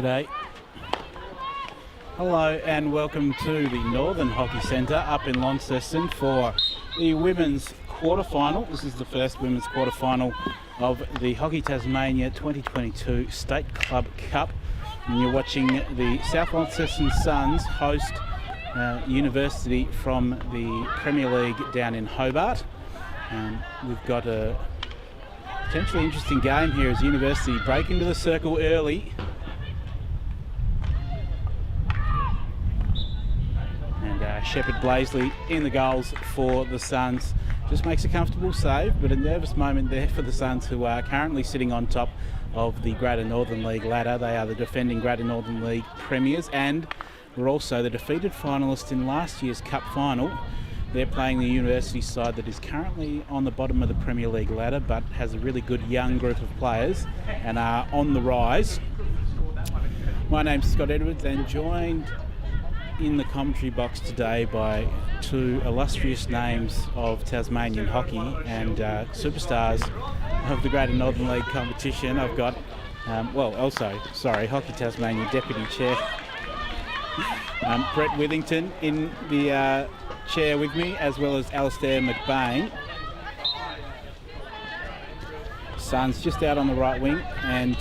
G'day. Hello and welcome to the Northern Hockey Centre up in Launceston for the women's quarterfinal. This is the first women's quarterfinal of the Hockey Tasmania 2022 State Club Cup. And you're watching the South Launceston Suns host University from the Premier League down in Hobart. We've got a potentially interesting game here as University break into the circle early. And Shepherd Blaisley in the goals for the Suns. Just makes a comfortable save, but a nervous moment there for the Suns, who are currently sitting on top of the Greater Northern League ladder. They are the defending Greater Northern League premiers and were also the defeated finalists in last year's Cup final. They're playing the University side that is currently on the bottom of the Premier League ladder, but has a really good young group of players and are on the rise. My name's Scott Edwards, and joined in the commentary box today by two illustrious names of Tasmanian hockey and superstars of the Greater Northern League competition. I've got, Hockey Tasmania Deputy Chair Brett Withington in the chair with me, as well as Alistair McBain. Suns just out on the right wing and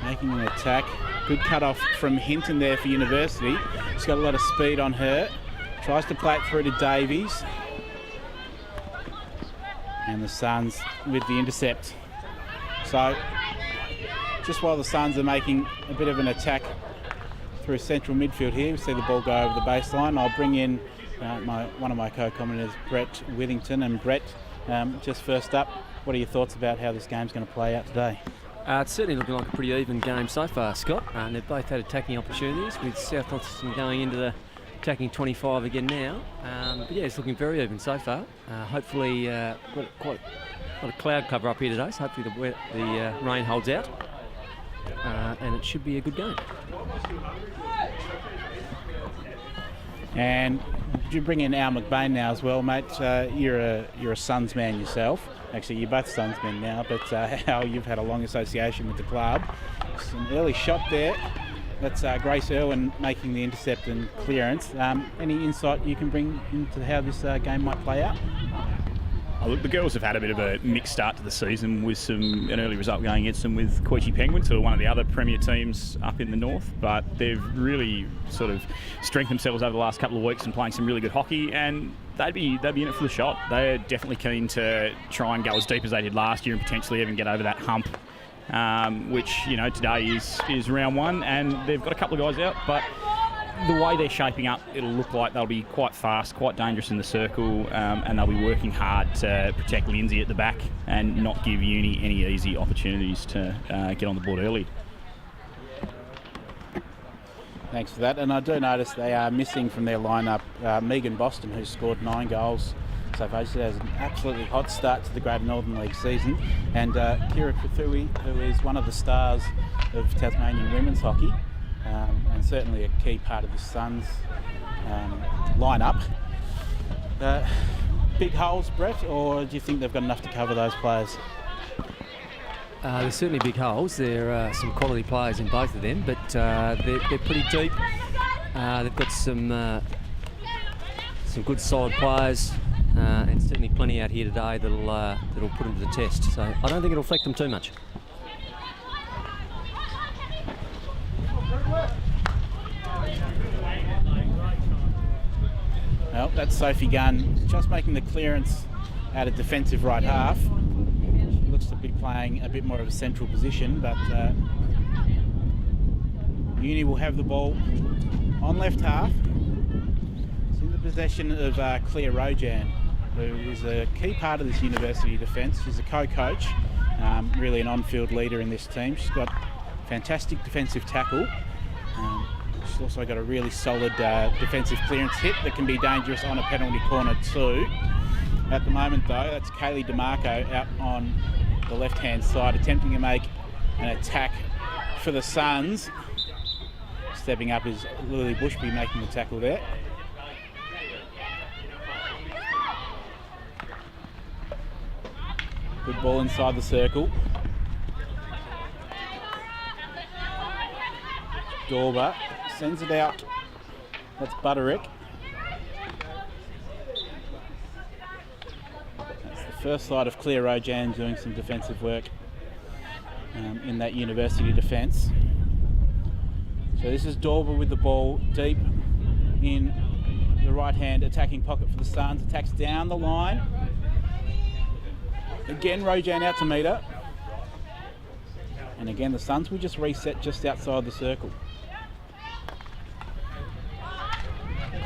making an attack. Good cut off from Hinton there for University. She's got a lot of speed on her. Tries to play it through to Davies. And the Suns with the intercept. So just while the Suns are making a bit of an attack through central midfield here, we see the ball go over the baseline. I'll bring in one of my co-commenters, Brett Withington. And Brett, just first up, what are your thoughts about how this game's going to play out today? It's certainly looking like a pretty even game so far, Scott. They've both had attacking opportunities, with South Launceston going into the attacking 25 again now. But yeah, it's looking very even so far. Hopefully, quite a lot of cloud cover up here today, so hopefully the rain holds out. And it should be a good game. And did you bring in Al McBain now as well, mate? You're a Suns man yourself. Actually, you're both Suns men now, but Al, you've had a long association with the club. Just an early shot there. That's Grace Irwin making the intercept and clearance. Any insight you can bring into how this game might play out? Look, the girls have had a bit of a mixed start to the season with an early result going against them with Coichy Penguins, who are one of the other premier teams up in the north. But they've really sort of strengthened themselves over the last couple of weeks and playing some really good hockey, and they'd be in it for the shot. They're definitely keen to try and go as deep as they did last year and potentially even get over that hump, which, you know, today is round one, and they've got a couple of guys out, but the way they're shaping up, it'll look like they'll be quite fast, quite dangerous in the circle, and they'll be working hard to protect Lindsay at the back and not give Uni any easy opportunities to get on the board early. Thanks for that. And I do notice they are missing from their lineup Megan Boston, who's scored 9 goals so far. She has an absolutely hot start to the Greater Northern League season. And Kira Kuthui, who is one of the stars of Tasmanian women's hockey, and certainly a key part of the Suns lineup. Big holes, Brett, or do you think they've got enough to cover those players? There's certainly big holes. There are some quality players in both of them, but they're pretty deep. They've got some good solid players, and certainly plenty out here today that'll put them to the test. So I don't think it'll affect them too much. Well, that's Sophie Gunn just making the clearance out of defensive right half. She looks to be playing a bit more of a central position, but Uni will have the ball on left half. It's in the possession of Claire Rojan, who is a key part of this University defence. She's a co-coach, really an on-field leader in this team. She's got fantastic defensive tackle. She's also got a really solid defensive clearance hit that can be dangerous on a penalty corner too. At the moment though, that's Kaylee DeMarco out on the left-hand side, attempting to make an attack for the Suns. Stepping up is Lily Bushby making the tackle there. Good ball inside the circle. Dorber sends it out. That's Butterick. That's the first sight of Claire Rojan doing some defensive work in that University defence. So this is Dorber with the ball deep in the right-hand attacking pocket for the Suns. Attacks down the line. Again, Rojan out to meet her. And again, the Suns will just reset just outside the circle.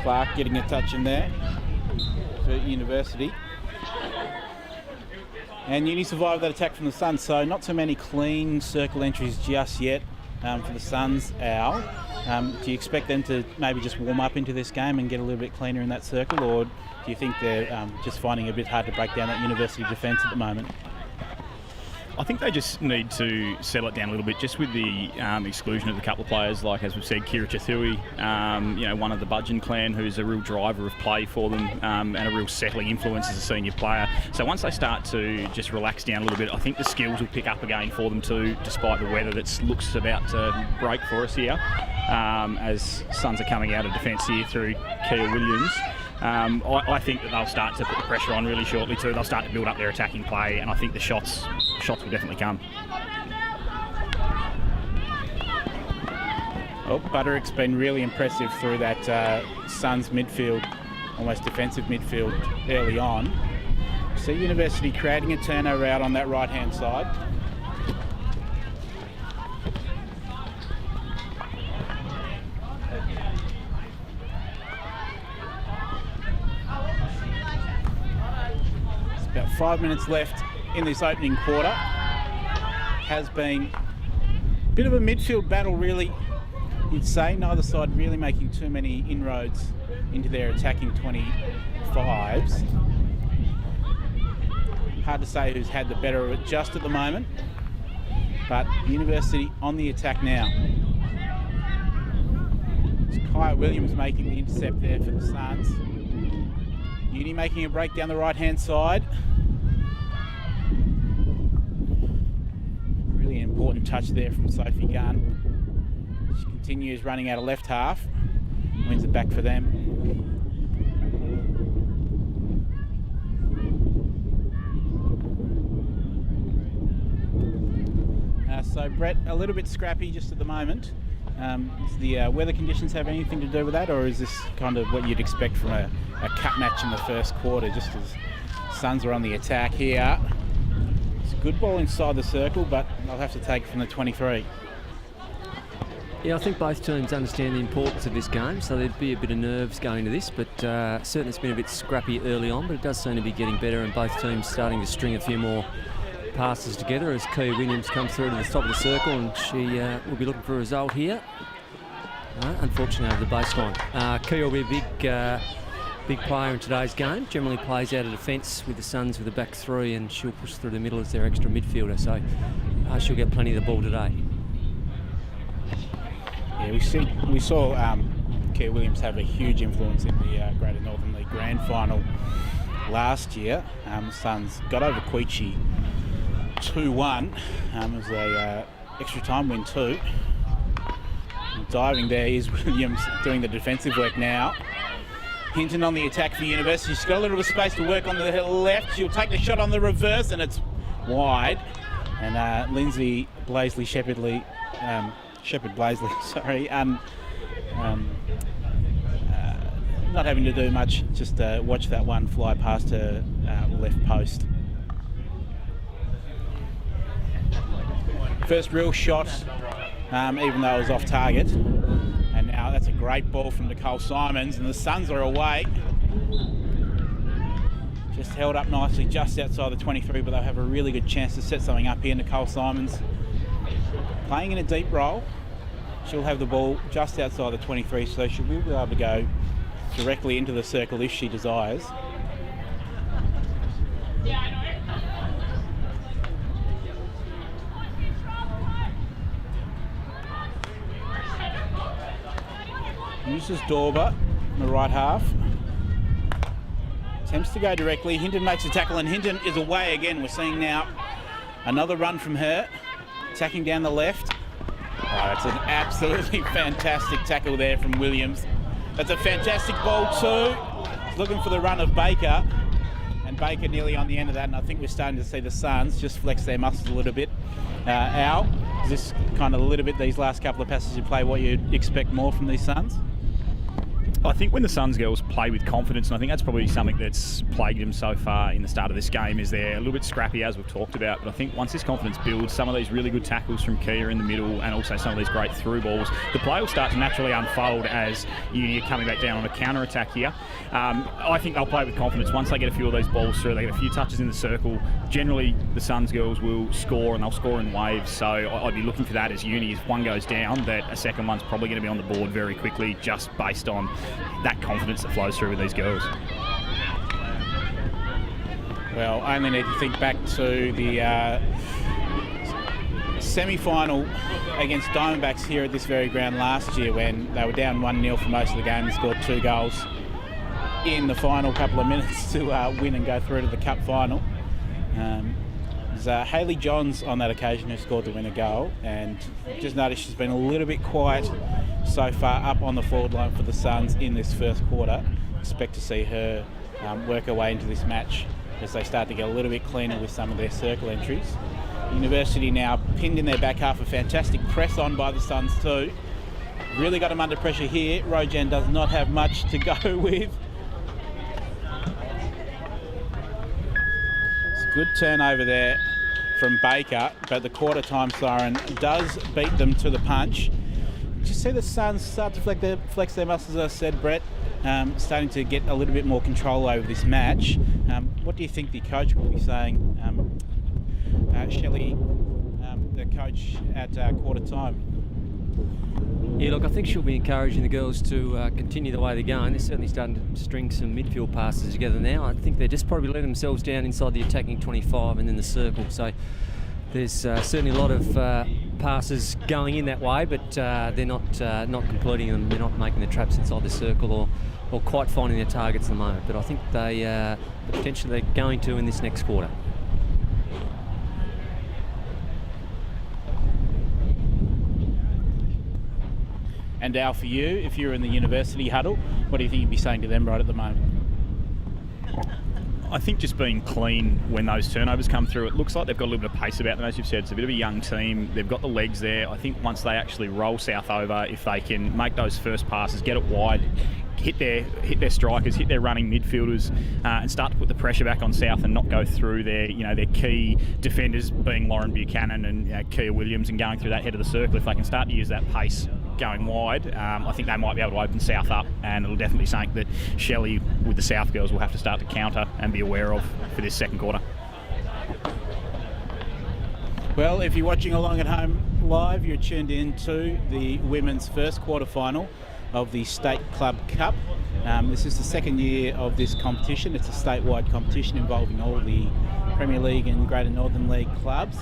Clark getting a touch in there for University. And Uni survived that attack from the Suns, so not too many clean circle entries just yet for the Suns, Al. Do you expect them to maybe just warm up into this game and get a little bit cleaner in that circle, or do you think they're just finding it a bit hard to break down that University defence at the moment? I think they just need to settle it down a little bit, just with the exclusion of a couple of players, like, as we've said, Kira Chathui, one of the Budgeon clan, who's a real driver of play for them and a real settling influence as a senior player. So once they start to just relax down a little bit, I think the skills will pick up again for them too, despite the weather that looks about to break for us here, as Suns are coming out of defence here through Kia Williams. I think that they'll start to put the pressure on really shortly too. They'll start to build up their attacking play, and I think the shots will definitely come. Oh, Butterick's been really impressive through that Suns midfield, almost defensive midfield early on. So University creating a turnover out on that right-hand side. About 5 minutes left in this opening quarter. Has been a bit of a midfield battle, really, you'd say. Neither side really making too many inroads into their attacking 25s. Hard to say who's had the better of it just at the moment, but University on the attack now. It's Kia Williams making the intercept there for the Suns. Uni making a break down the right-hand side. Really an important touch there from Sophie Gunn. She continues running out of left half. Wins it back for them. So Brett, a little bit scrappy just at the moment. Does the weather conditions have anything to do with that, or is this kind of what you'd expect from a cut match in the first quarter, just as Suns are on the attack here? It's a good ball inside the circle, but they'll have to take it from the 23. Yeah, I think both teams understand the importance of this game, so there'd be a bit of nerves going to this, but certainly it's been a bit scrappy early on, but it does seem to be getting better, and both teams starting to string a few more passes together as Kia Williams comes through to the top of the circle, and she will be looking for a result here. Unfortunately over the baseline. Kia will be a big player in today's game. Generally plays out of defence with the Suns with a back three, and she'll push through the middle as their extra midfielder, so she'll get plenty of the ball today. Yeah, we saw Kia Williams have a huge influence in the Greater Northern League Grand Final last year. The Suns got over Queechee 2-1. It was a extra time win too. And diving there is Williams doing the defensive work now. Hinton on the attack for University. She's got a little bit of space to work on the left. She'll take the shot on the reverse, and it's wide. And Lindsay Blaisley Shepherd Blaisley, sorry, not having to do much, just watch that one fly past her left post. First real shot, even though it was off target. And now that's a great ball from Nicole Simons, and the Suns are away. Just held up nicely just outside the 23, but they'll have a really good chance to set something up here. Nicole Simons playing in a deep role. She'll have the ball just outside the 23, so she will be able to go directly into the circle if she desires. Uses Dorber in the right half. Attempts to go directly. Hinton makes a tackle, and Hinton is away again. We're seeing now another run from her. Attacking down the left. That's an absolutely fantastic tackle there from Williams. That's a fantastic ball too. He's looking for the run of Baker, and Baker nearly on the end of that, and I think we're starting to see the Suns just flex their muscles a little bit. Al, is this kind of a little bit, these last couple of passes you play, what you'd expect more from these Suns? I think when the Suns girls play with confidence, and I think that's probably something that's plagued them so far in the start of this game, is they're a little bit scrappy, as we've talked about. But I think once this confidence builds, some of these really good tackles from Kia in the middle, and also some of these great through balls, the play will start to naturally unfold as Uni are coming back down on a counter attack here. I think they'll play with confidence once they get a few of those balls through. They get a few touches in the circle. Generally, the Suns girls will score, and they'll score in waves. So I'd be looking for that as Uni. If one goes down, that a second one's probably going to be on the board very quickly, just based on that confidence that flows through with these girls. Well, I only need to think back to the semi-final against Diamondbacks here at this very ground last year, when they were down 1-0 for most of the game and scored 2 goals in the final couple of minutes to win and go through to the Cup final. It was Hayley Johns on that occasion who scored the winner goal, and just noticed she's been a little bit quiet so far up on the forward line for the Suns in this first quarter. Expect to see her work her way into this match as they start to get a little bit cleaner with some of their circle entries. University now pinned in their back half, a fantastic press on by the Suns too. Really got them under pressure here. Rojan does not have much to go with. It's a good turnover there from Baker, but the quarter time siren does beat them to the punch. Just see the Suns start to flex their muscles, as I said, Brett, starting to get a little bit more control over this match. What do you think the coach will be saying, Shelley, the coach at quarter time? Yeah, look, I think she'll be encouraging the girls to continue the way they're going. They're certainly starting to string some midfield passes together now. I think they're just probably letting themselves down inside the attacking 25 and then the circle. So there's certainly a lot of passes going in that way, but they're not completing them. They're not making the traps inside the circle or quite finding their targets at the moment. But I think they potentially they're going to in this next quarter. And Al, for you, if you're in the University huddle, what do you think you'd be saying to them right at the moment? I think just being clean when those turnovers come through. It looks like they've got a little bit of pace about them, as you've said. It's a bit of a young team. They've got the legs there. I think once they actually roll South over, if they can make those first passes, get it wide, hit their strikers, hit their running midfielders, and start to put the pressure back on South and not go through their key defenders, being Lauren Buchanan and Kia Williams, and going through that head of the circle. If they can start to use that pace going wide, I think they might be able to open South up, and it'll definitely be something that Shelley with the South girls will have to start to counter and be aware of for this second quarter. Well, if you're watching along at home live, you're tuned in to the women's first quarter final of the State Club Cup. This is the second year of this competition. It's a statewide competition involving all the Premier League and Greater Northern League clubs.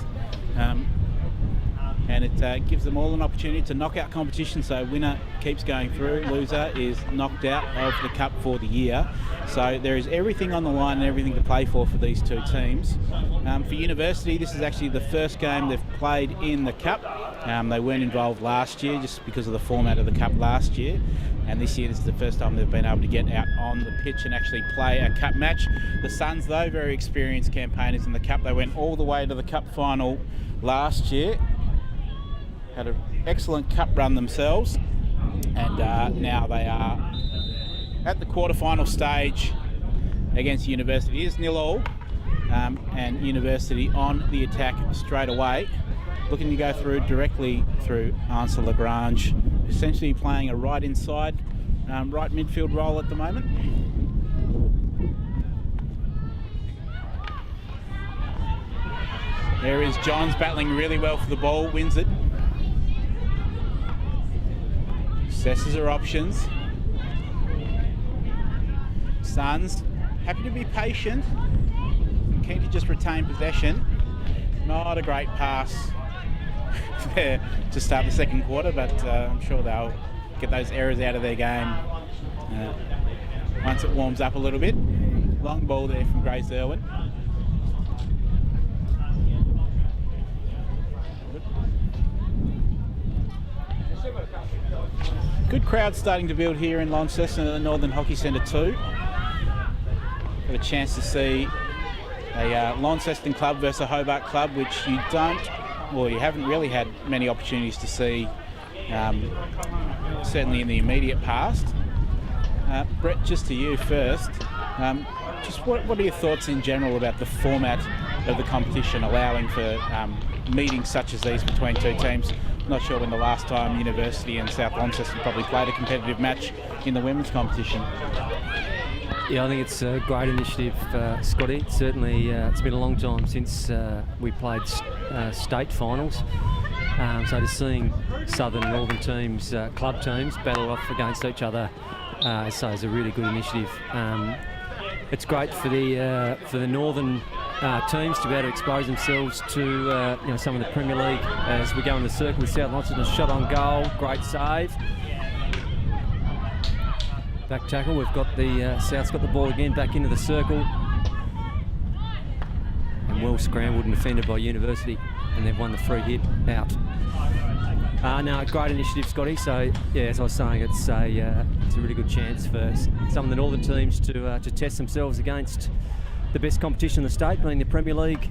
And it gives them all an opportunity to knock out competition, so winner keeps going through, loser is knocked out of the cup for the year. So there is everything on the line and everything to play for these two teams. For University, this is actually the first game they've played in the cup. They weren't involved last year just because of the format of the cup last year, and this year this is the first time they've been able to get out on the pitch and actually play a cup match. The Suns, though, very experienced campaigners in the cup. They went all the way to the cup final last year, had an excellent cup run themselves, and now they are at the quarterfinal stage against University. It is 0-0, and University on the attack straight away, looking to go through directly through Ansel Lagrange, essentially playing a right inside, right midfield role at the moment. There is Johns battling really well for the ball, wins it. Assesses her options. Suns happy to be patient, keen to just retain possession. Not a great pass there to start the second quarter, but I'm sure they'll get those errors out of their game once it warms up a little bit. Long ball there from Grace Irwin. Good crowd starting to build here in Launceston at the Northern Hockey Centre too. Got a chance to see a Launceston club versus a Hobart club, which you haven't really had many opportunities to see, certainly in the immediate past. Brett, just to you first. Just what are your thoughts in general about the format of the competition, allowing for meetings such as these between two teams? Not sure when the last time University and South Launceston probably played a competitive match in the women's competition. Yeah, I think it's a great initiative, Scotty. Certainly, it's been a long time since we played state finals. So to seeing southern and northern teams, club teams, battle off against each other, so is a really good initiative. It's great for the northern teams to be able to expose themselves to some of the Premier League as we go in the circle with South Launceston. A shot on goal, great save. Back tackle, we've got the South's got the ball again back into the circle. And well scrambled and defended by University, and they've won the free hit out. No, great initiative, Scotty. So yeah, as I was saying, it's a really good chance for some of the northern teams to test themselves against the best competition in the state, being the Premier League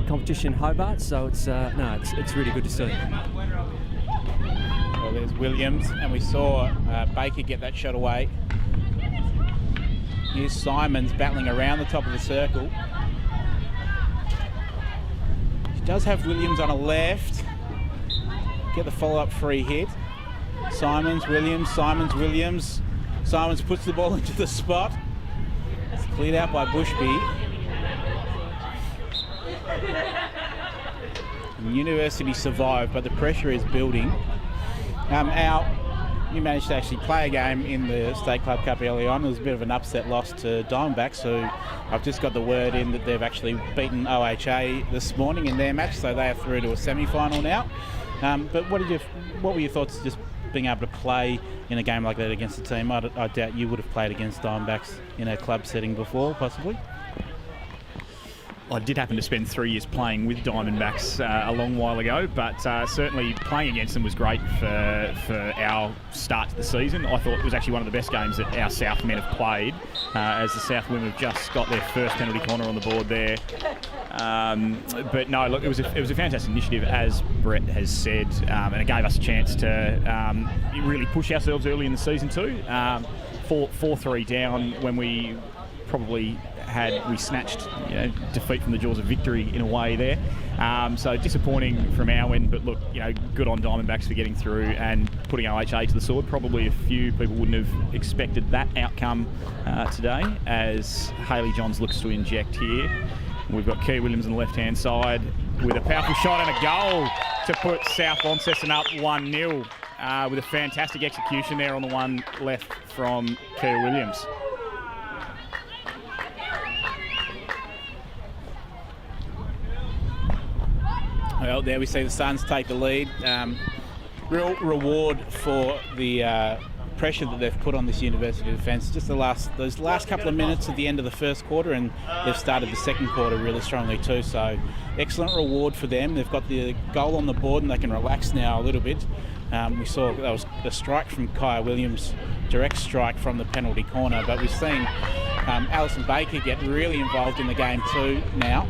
competition, Hobart. So it's really good to see. Well, there's Williams, and we saw Baker get that shot away. Here's Simons battling around the top of the circle. She does have Williams on a left. Get the follow-up free hit. Simons, Williams. Simons puts the ball into the spot. It's cleared out by Bushby. And University survived, but the pressure is building. You managed to actually play a game in the State Club Cup early on. It was a bit of an upset loss to Diamondbacks, who I've just got the word in that they've actually beaten OHA this morning in their match, so they are through to a semi-final now. But what were your thoughts just being able to play in a game like that against a team? I doubt you would have played against Diamondbacks in a club setting before, possibly. I did happen to spend 3 years playing with Diamondbacks a long while ago, but certainly playing against them was great for our start to the season. I thought it was actually one of the best games that our South men have played, as the South women have just got their first penalty corner on the board there. But no, look, it was a fantastic initiative, as Brett has said, and it gave us a chance to really push ourselves early in the season too. 4-3 down when we probably we snatched defeat from the jaws of victory in a way there. So disappointing from our end, but look, good on Diamondbacks for getting through and putting OHA to the sword. Probably a few people wouldn't have expected that outcome today, as Hayley Johns looks to inject here. We've got Key Williams on the left-hand side with a powerful shot and a goal to put South Launceston up 1-0 with a fantastic execution there on the one left from Key Williams. Well, there we see the Suns take the lead. Real reward for the pressure that they've put on this University defence. Just those last couple of minutes at the end of the first quarter, and they've started the second quarter really strongly too. So excellent reward for them. They've got the goal on the board and they can relax now a little bit. We saw that was a strike from Kaya Williams, direct strike from the penalty corner. But we've seen Alison Baker get really involved in the game too now.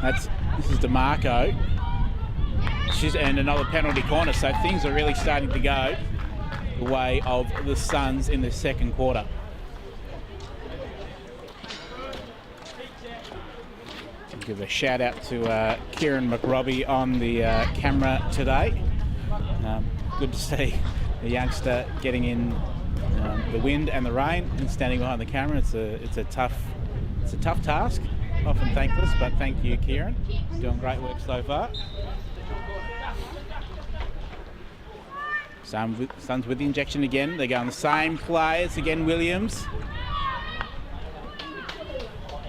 This is DeMarco. She's earned another penalty corner, so things are really starting to go the way of the Suns in the second quarter. I'll give a shout out to Kieran McRobbie on the camera today. Good to see the youngster getting in the wind and the rain and standing behind the camera. It's a tough task. Often thankless, but thank you, Kieran. Doing great work so far. Suns with the injection again. They go on the same players again. Williams.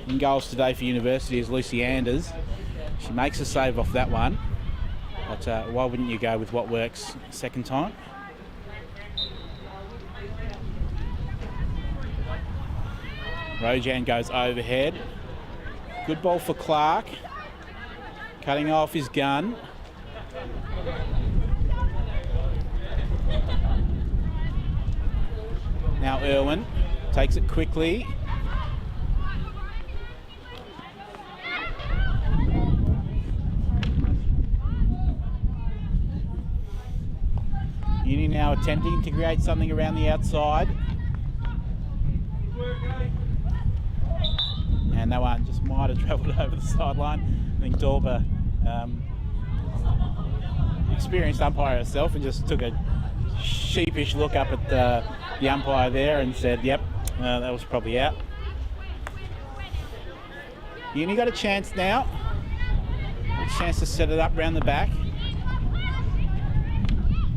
In goals today for University is Lucy Anders. She makes a save off that one. But why wouldn't you go with what works second time? Rojan goes overhead. Good ball for Clark. Cutting off his gun. Now Irwin takes it quickly. Uni now attempting to create something around the outside. And that one just might have travelled over the sideline. I think Dorba, experienced umpire herself, and just took a sheepish look up at the umpire there and said, yep, that was probably out. Uni got a chance now. A chance to set it up round the back.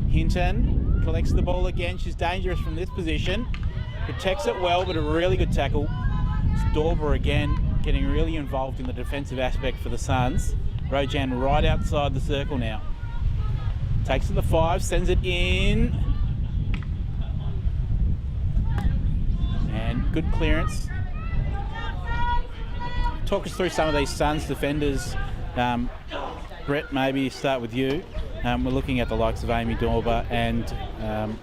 Hinton collects the ball again. She's dangerous from this position. Protects it well, but a really good tackle. It's Dorber again getting really involved in the defensive aspect for the Suns. Rojan right outside the circle now. Takes it to the 5, sends it in. And good clearance. Talk us through some of these Suns defenders. Brett, maybe start with you. We're looking at the likes of Amy Dorber and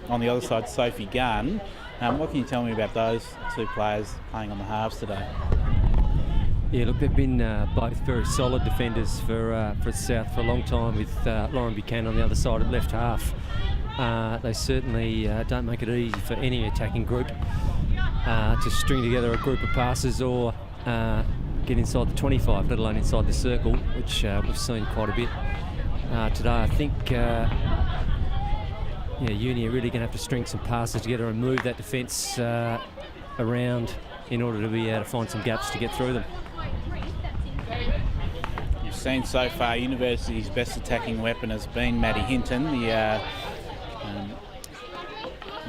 on the other side, Sophie Gunn. What can you tell me about those two players playing on the halves today? Yeah, look, they've been both very solid defenders for South for a long time, with Lauren Buchanan on the other side at left half. They certainly don't make it easy for any attacking group to string together a group of passes or get inside the 25, let alone inside the circle, which we've seen quite a bit today. I think Uni are really going to have to string some passes together and move that defence around in order to be able to find some gaps to get through them. You've seen so far University's best attacking weapon has been Maddie Hinton,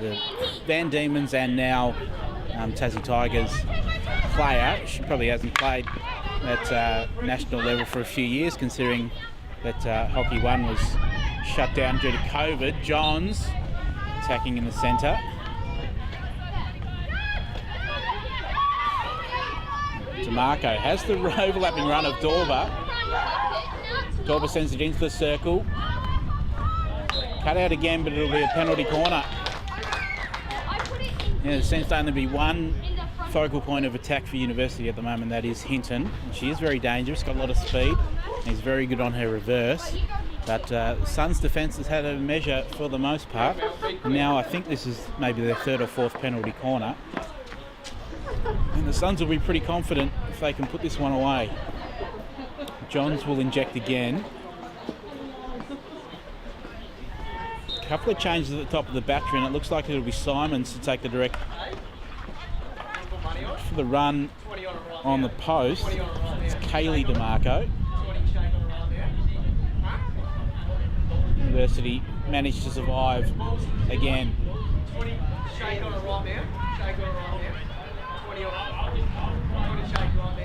the Van Diemen's and now Tassie Tigers player. She probably hasn't played at national level for a few years, considering that Hockey 1 was shut down due to COVID. Johns attacking in the centre. DeMarco has the overlapping run of Dorber. Dorber sends it into the circle. Cut out again, but it'll be a penalty corner. There seems to only be one focal point of attack for University at the moment, that is Hinton. She is very dangerous, got a lot of speed, and is very good on her reverse. But Suns' defence has had a measure for the most part. And now I think this is maybe their third or fourth penalty corner. And the Suns will be pretty confident if they can put this one away. Johns will inject again. A couple of changes at the top of the battery, and it looks like it'll be Simons to take the direct for the run on the post. It's Kaylee DeMarco. University managed to survive again.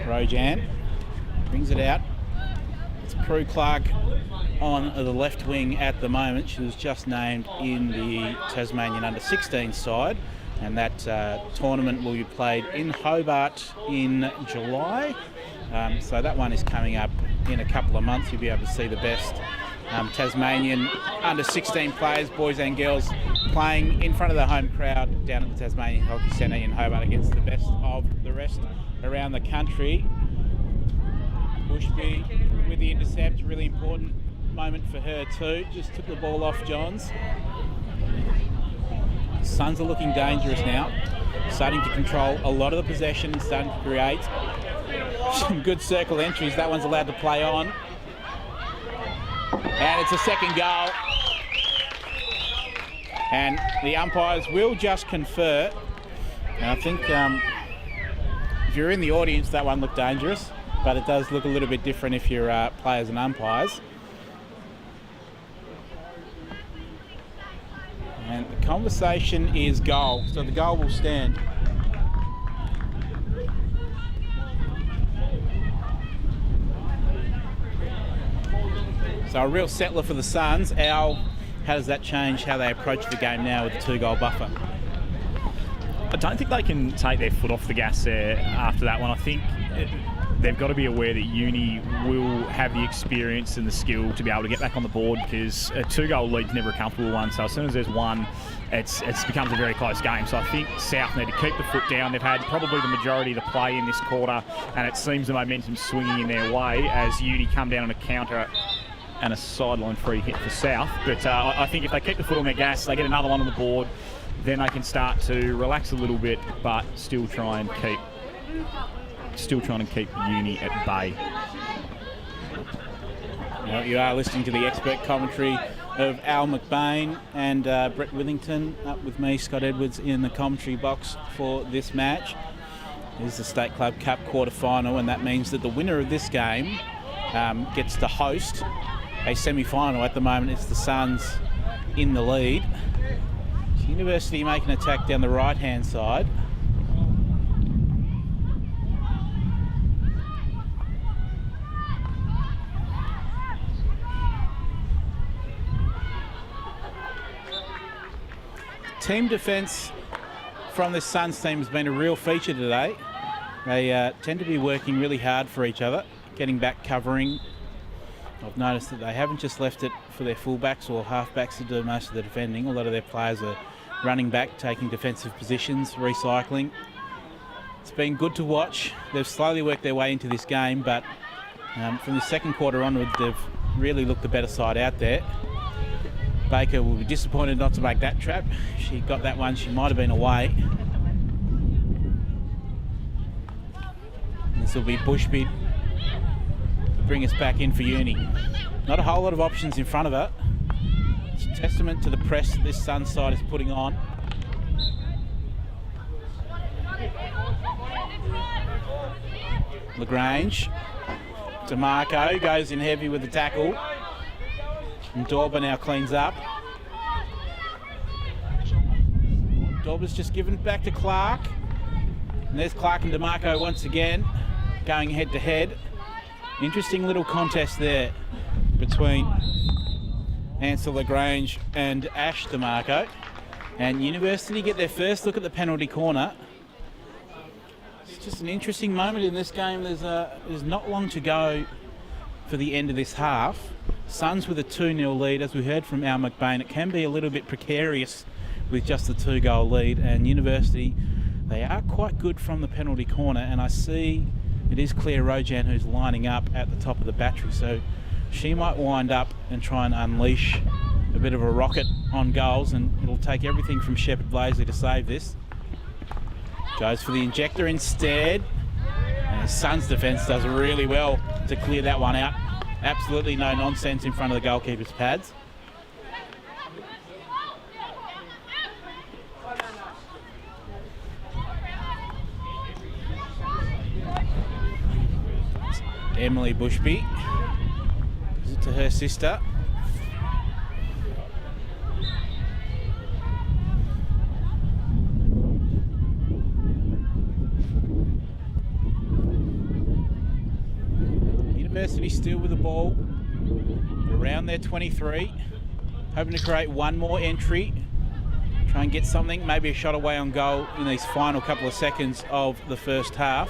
Rojan brings it out. It's Prue Clark on the left wing at the moment. She was just named in the Tasmanian under-16 side, and that tournament will be played in Hobart in July. So that one is coming up in a couple of months. You'll be able to see the best Tasmanian under-16 players, boys and girls, playing in front of the home crowd down at the Tasmanian Hockey Centre in Hobart against the best of the rest around the country. Bushby with the intercept, really important moment for her too. Just took the ball off Johns. Suns are looking dangerous now, starting to control a lot of the possession, starting to create some good circle entries. That one's allowed to play on. And it's a second goal. And the umpires will just confer. And I think if you're in the audience, that one looked dangerous, but it does look a little bit different if you're players and umpires. And the conversation is goal, so the goal will stand. So a real settler for the Suns. Al, how does that change how they approach the game now with the 2-goal buffer? I don't think they can take their foot off the gas there after that one. I think they've got to be aware that Uni will have the experience and the skill to be able to get back on the board, because a 2-goal lead's never a comfortable one. So as soon as there's one, it becomes a very close game. So I think South need to keep the foot down. They've had probably the majority of the play in this quarter, and it seems the momentum's swinging in their way as Uni come down on a counter and a sideline free hit for South. But I think if they keep the foot on their gas, they get another one on the board, then they can start to relax a little bit, but still trying to keep Uni at bay. Well, you are listening to the expert commentary of Al McBain and Brett Withington, up with me, Scott Edwards, in the commentary box for this match. This is the State Club Cup quarter-final, and that means that the winner of this game gets to host a semi-final. At the moment, it's the Suns in the lead. University make an attack down the right-hand side. Team defence from this Suns team has been a real feature today. They tend to be working really hard for each other, getting back, covering. I've noticed that they haven't just left it for their fullbacks or halfbacks to do most of the defending. A lot of their players are running back, taking defensive positions, recycling. It's been good to watch. They've slowly worked their way into this game, but from the second quarter onwards, they've really looked the better side out there. Baker will be disappointed not to make that trap. She got that one, she might have been away. This will be Bushby to bring us back in for Uni. Not a whole lot of options in front of her. It's a testament to the press that this Sun side is putting on. Lagrange. DeMarco goes in heavy with the tackle. And Dorber now cleans up. Dorber's just given back to Clark. And there's Clark and DeMarco once again going head to head. Interesting little contest there between Ansel Lagrange and Ash DeMarco. And University get their first look at the penalty corner. It's just an interesting moment in this game. There's not long to go for the end of this half. Suns with a 2-0 lead. As we heard from Al McBain, it can be a little bit precarious with just the 2-goal lead. And University, they are quite good from the penalty corner. And I see it is Claire Rojan who's lining up at the top of the battery. So she might wind up and try and unleash a bit of a rocket on goals. And it'll take everything from Shepherd Blaisley to save this. Goes for the injector instead. And Suns defence does really well to clear that one out. Absolutely no nonsense in front of the goalkeeper's pads. Emily Bushby gives it to her sister. University still with the ball around their 23, hoping to create one more entry, try and get something, maybe a shot away on goal in these final couple of seconds of the first half,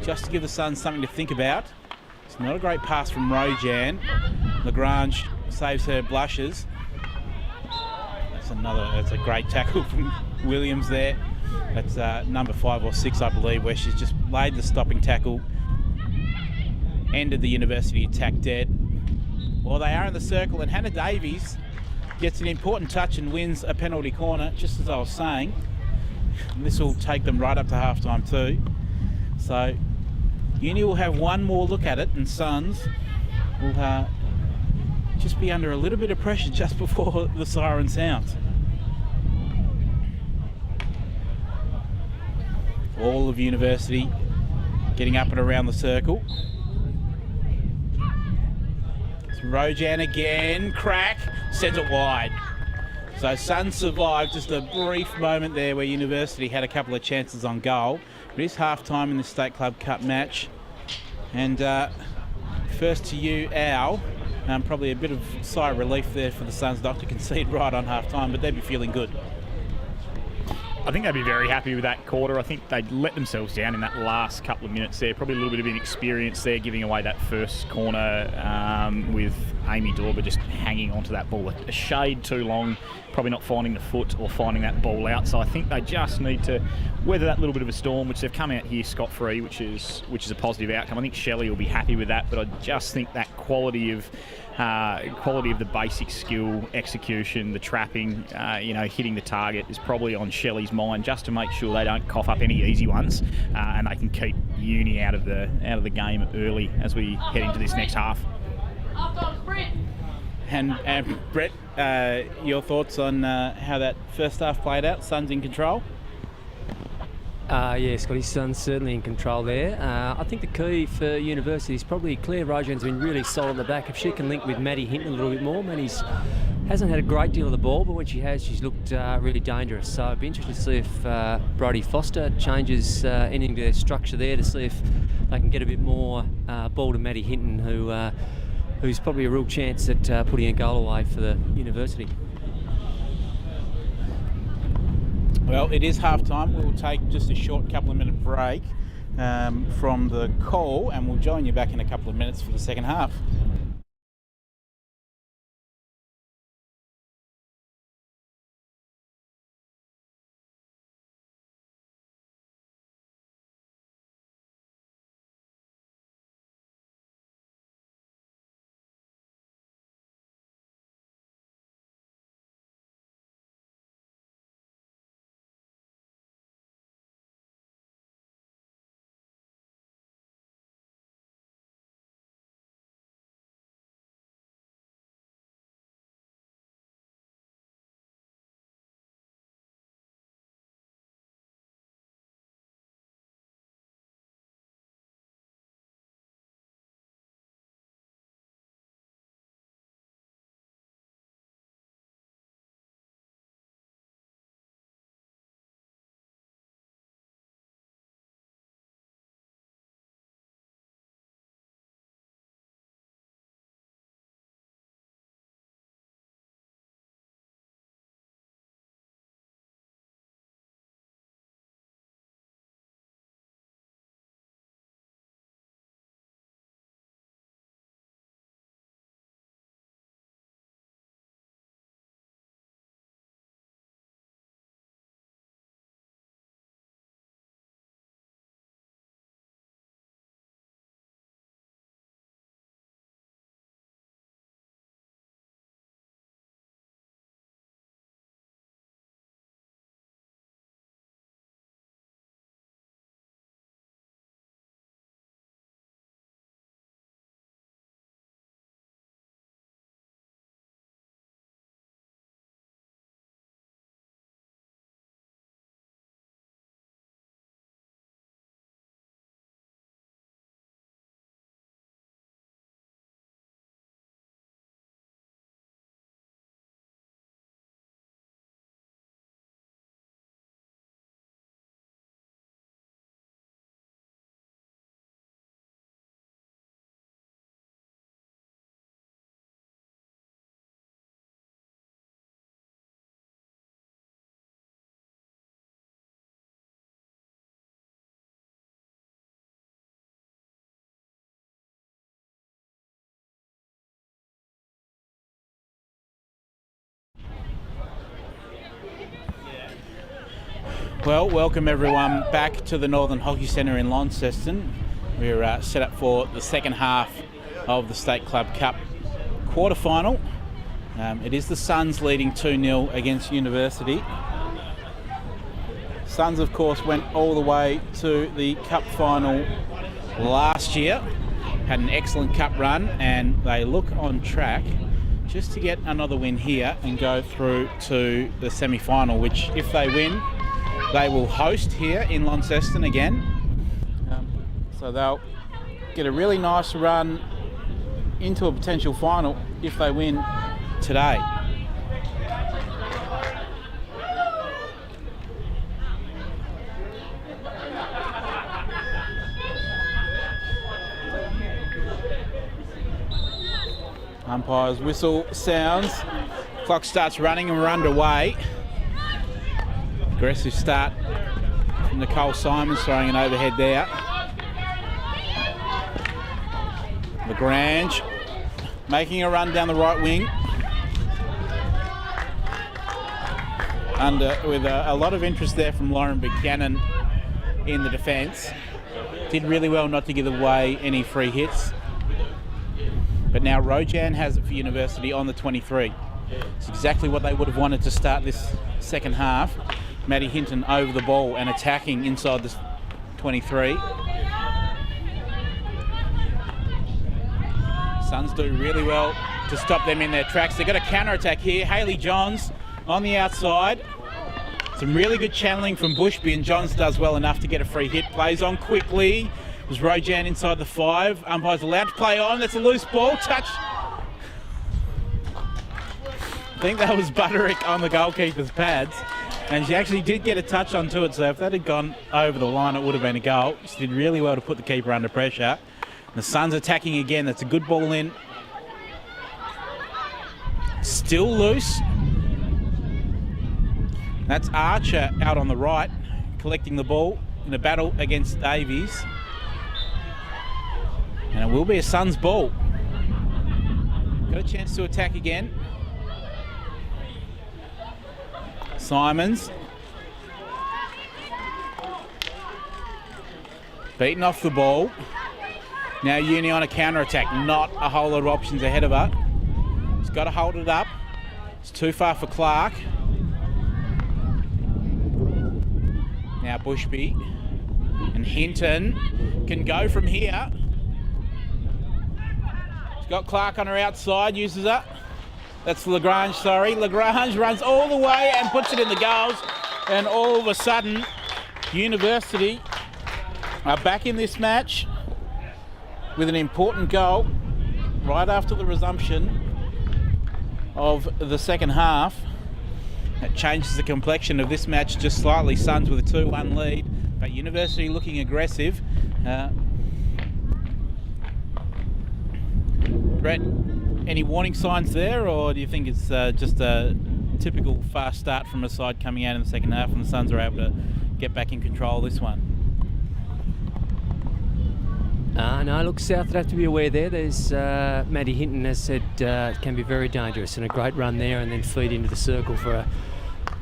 just to give the Suns something to think about. It's not a great pass from Rojan. Lagrange saves her blushes. That's a great tackle from Williams there. That's number 5 or 6, I believe, where she's just laid the stopping tackle. Ended the University attack dead. Well, they are in the circle, and Hannah Davies gets an important touch and wins a penalty corner, just as I was saying. This will take them right up to half-time too. So Uni will have one more look at it, and Suns will just be under a little bit of pressure just before the siren sounds. All of University getting up and around the circle. Rojan again, crack, sends it wide. So Suns survived just a brief moment there where University had a couple of chances on goal. It is half-time in the State Club Cup match. And first to you, Al. Probably a bit of sigh of relief there for the Suns not to concede right on half-time, but they'd be feeling good. I think they'd be very happy with that quarter. I think they'd let themselves down in that last couple of minutes there. Probably a little bit of inexperience there, giving away that first corner with Amy Dorber just hanging onto that ball a shade too long, probably not finding the foot or finding that ball out. So I think they just need to weather that little bit of a storm, which they've come out here scot-free, which is a positive outcome. I think Shelley will be happy with that, but I just think that quality of the basic skill, execution, the trapping, hitting the target is probably on Shelley's mind, just to make sure they don't cough up any easy ones, and they can keep Uni out of the game early as we head into this next half. And Brett, your thoughts on how that first half played out? Suns in control? Yeah, Scotty's son's certainly in control there. I think the key for University is probably Claire Rojan's been really solid at the back. If she can link with Maddie Hinton a little bit more, Maddie's hasn't had a great deal of the ball, but when she has, she's looked really dangerous. So I'd be interested to see if Brodie Foster changes anything to their structure there, to see if they can get a bit more ball to Maddie Hinton, who's probably a real chance at putting a goal away for the University. Well, it is half time. We'll take just a short couple of minute break from the call, and we'll join you back in a couple of minutes for the second half. Well, welcome everyone back to the Northern Hockey Centre in Launceston. We're set up for the second half of the State Club Cup quarter-final. It is the Suns leading 2-0 against University. Suns, of course, went all the way to the Cup final last year, had an excellent Cup run, and they look on track just to get another win here and go through to the semi-final, which, if they win, they will host here in Launceston again. So they'll get a really nice run into a potential final if they win today. Umpire's whistle sounds. Clock starts running and we're underway. Aggressive start from Nicole Simons, throwing an overhead there. Lagrange making a run down the right wing. With a lot of interest there from Lauren Buchanan in the defence. Did really well not to give away any free hits. But now Rojan has it for University on the 23. It's exactly what they would have wanted to start this second half. Maddie Hinton over the ball and attacking inside the 23. Suns do really well to stop them in their tracks. They've got a counter-attack here. Hayley Johns on the outside. Some really good channeling from Bushby, and Johns does well enough to get a free hit. Plays on quickly. It was Rojan inside the 5. Umpire's allowed to play on. That's a loose ball. Touch. I think that was Butterick on the goalkeeper's pads. And she actually did get a touch onto it, so if that had gone over the line, it would have been a goal. She did really well to put the keeper under pressure. The Suns attacking again. That's a good ball in. Still loose. That's Archer out on the right, collecting the ball in a battle against Davies. And it will be a Suns ball. Got a chance to attack again. Simons. Beaten off the ball. Now Uni on a counter-attack. Not a whole lot of options ahead of her. She's got to hold it up. It's too far for Clark. Now Bushby and Hinton can go from here. She's got Clark on her outside, uses it. That's Lagrange, sorry. Lagrange runs all the way and puts it in the goals. And all of a sudden, University are back in this match with an important goal right after the resumption of the second half. That changes the complexion of this match just slightly. Suns with a 2-1 lead, but University looking aggressive. Brett, any warning signs there, or do you think it's just a typical fast start from a side coming out in the second half and the Suns are able to get back in control of this one? No, look, South would have to be aware there. There's Maddie Hinton has said it can be very dangerous, and a great run there and then feed into the circle for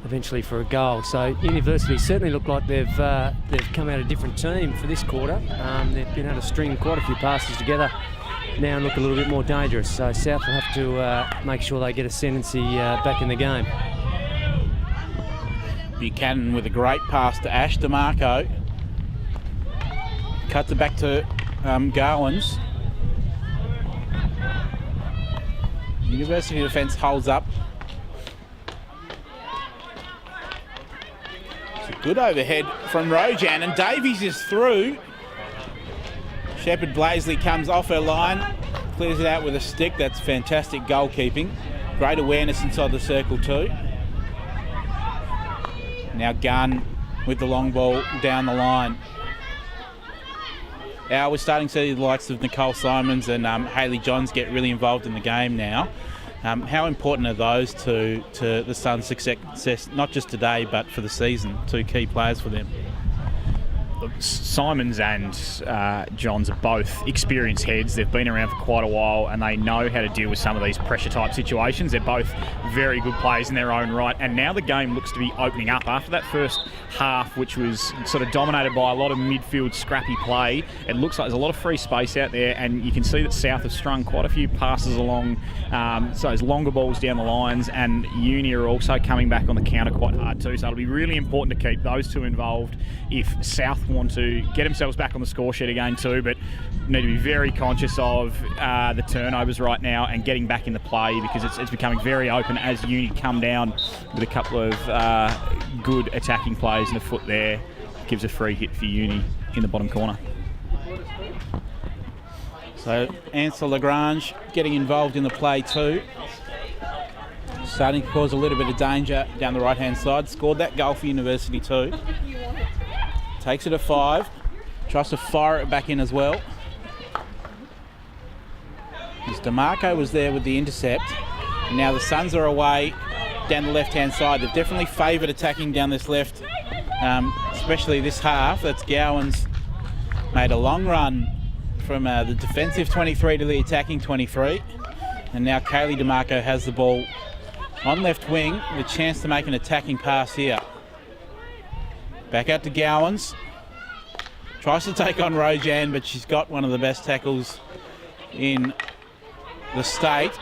eventually for a goal. So University certainly look like they've come out a different team for this quarter. They've been able to string quite a few passes together now and look a little bit more dangerous. So South will have to make sure they get ascendancy back in the game. Buchanan with a great pass to Ash DeMarco. Cuts it back to Garwins. University defence holds up. It's a good overhead from Rojan, and Davies is through. Shepherd Blaisley comes off her line, clears it out with a stick. That's fantastic goalkeeping. Great awareness inside the circle too. Now Gunn with the long ball down the line. We're starting to see the likes of Nicole Simons and Hayley Johns get really involved in the game now. How important are those to the Suns' success, not just today, but for the season? Two key players for them. Simons and Johns are both experienced heads. They've been around for quite a while and they know how to deal with some of these pressure type situations. They're both very good players in their own right, and now the game looks to be opening up after that first half, which was sort of dominated by a lot of midfield scrappy play. It looks like there's a lot of free space out there, and you can see that South have strung quite a few passes along, so those longer balls down the lines, and Uni are also coming back on the counter quite hard too. So it'll be really important to keep those two involved if South want to get themselves back on the score sheet again too, but need to be very conscious of the turnovers right now and getting back into play, because it's becoming very open as Uni come down with a couple of good attacking plays in the foot there. Gives a free hit for Uni in the bottom corner. So Ansel Lagrange getting involved in the play too. Starting to cause a little bit of danger down the right hand side. Scored that goal for University too. Takes it a 5. Tries to fire it back in as well. As DeMarco was there with the intercept. And now the Suns are away down the left-hand side. They've definitely favoured attacking down this left, especially this half. That's Gowans made a long run from the defensive 23 to the attacking 23. And now Kaylee DeMarco has the ball on left wing, with a chance to make an attacking pass here. Back out to Gowans. Tries to take on Rojan, but she's got one of the best tackles in the state.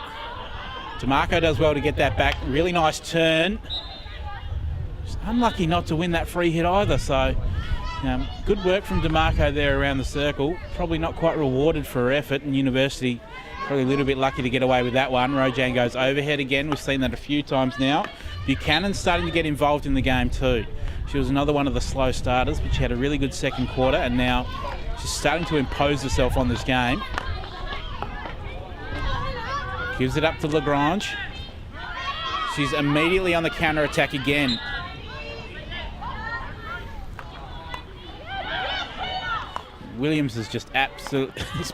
DeMarco does well to get that back. Really nice turn. She's unlucky not to win that free hit either, so good work from DeMarco there around the circle. Probably not quite rewarded for her effort, and University probably a little bit lucky to get away with that one. Rojan goes overhead again. We've seen that a few times now. Buchanan's starting to get involved in the game too. She was another one of the slow starters, but she had a really good second quarter, and now she's starting to impose herself on this game. Gives it up to Lagrange. She's immediately on the counter-attack again. Williams has just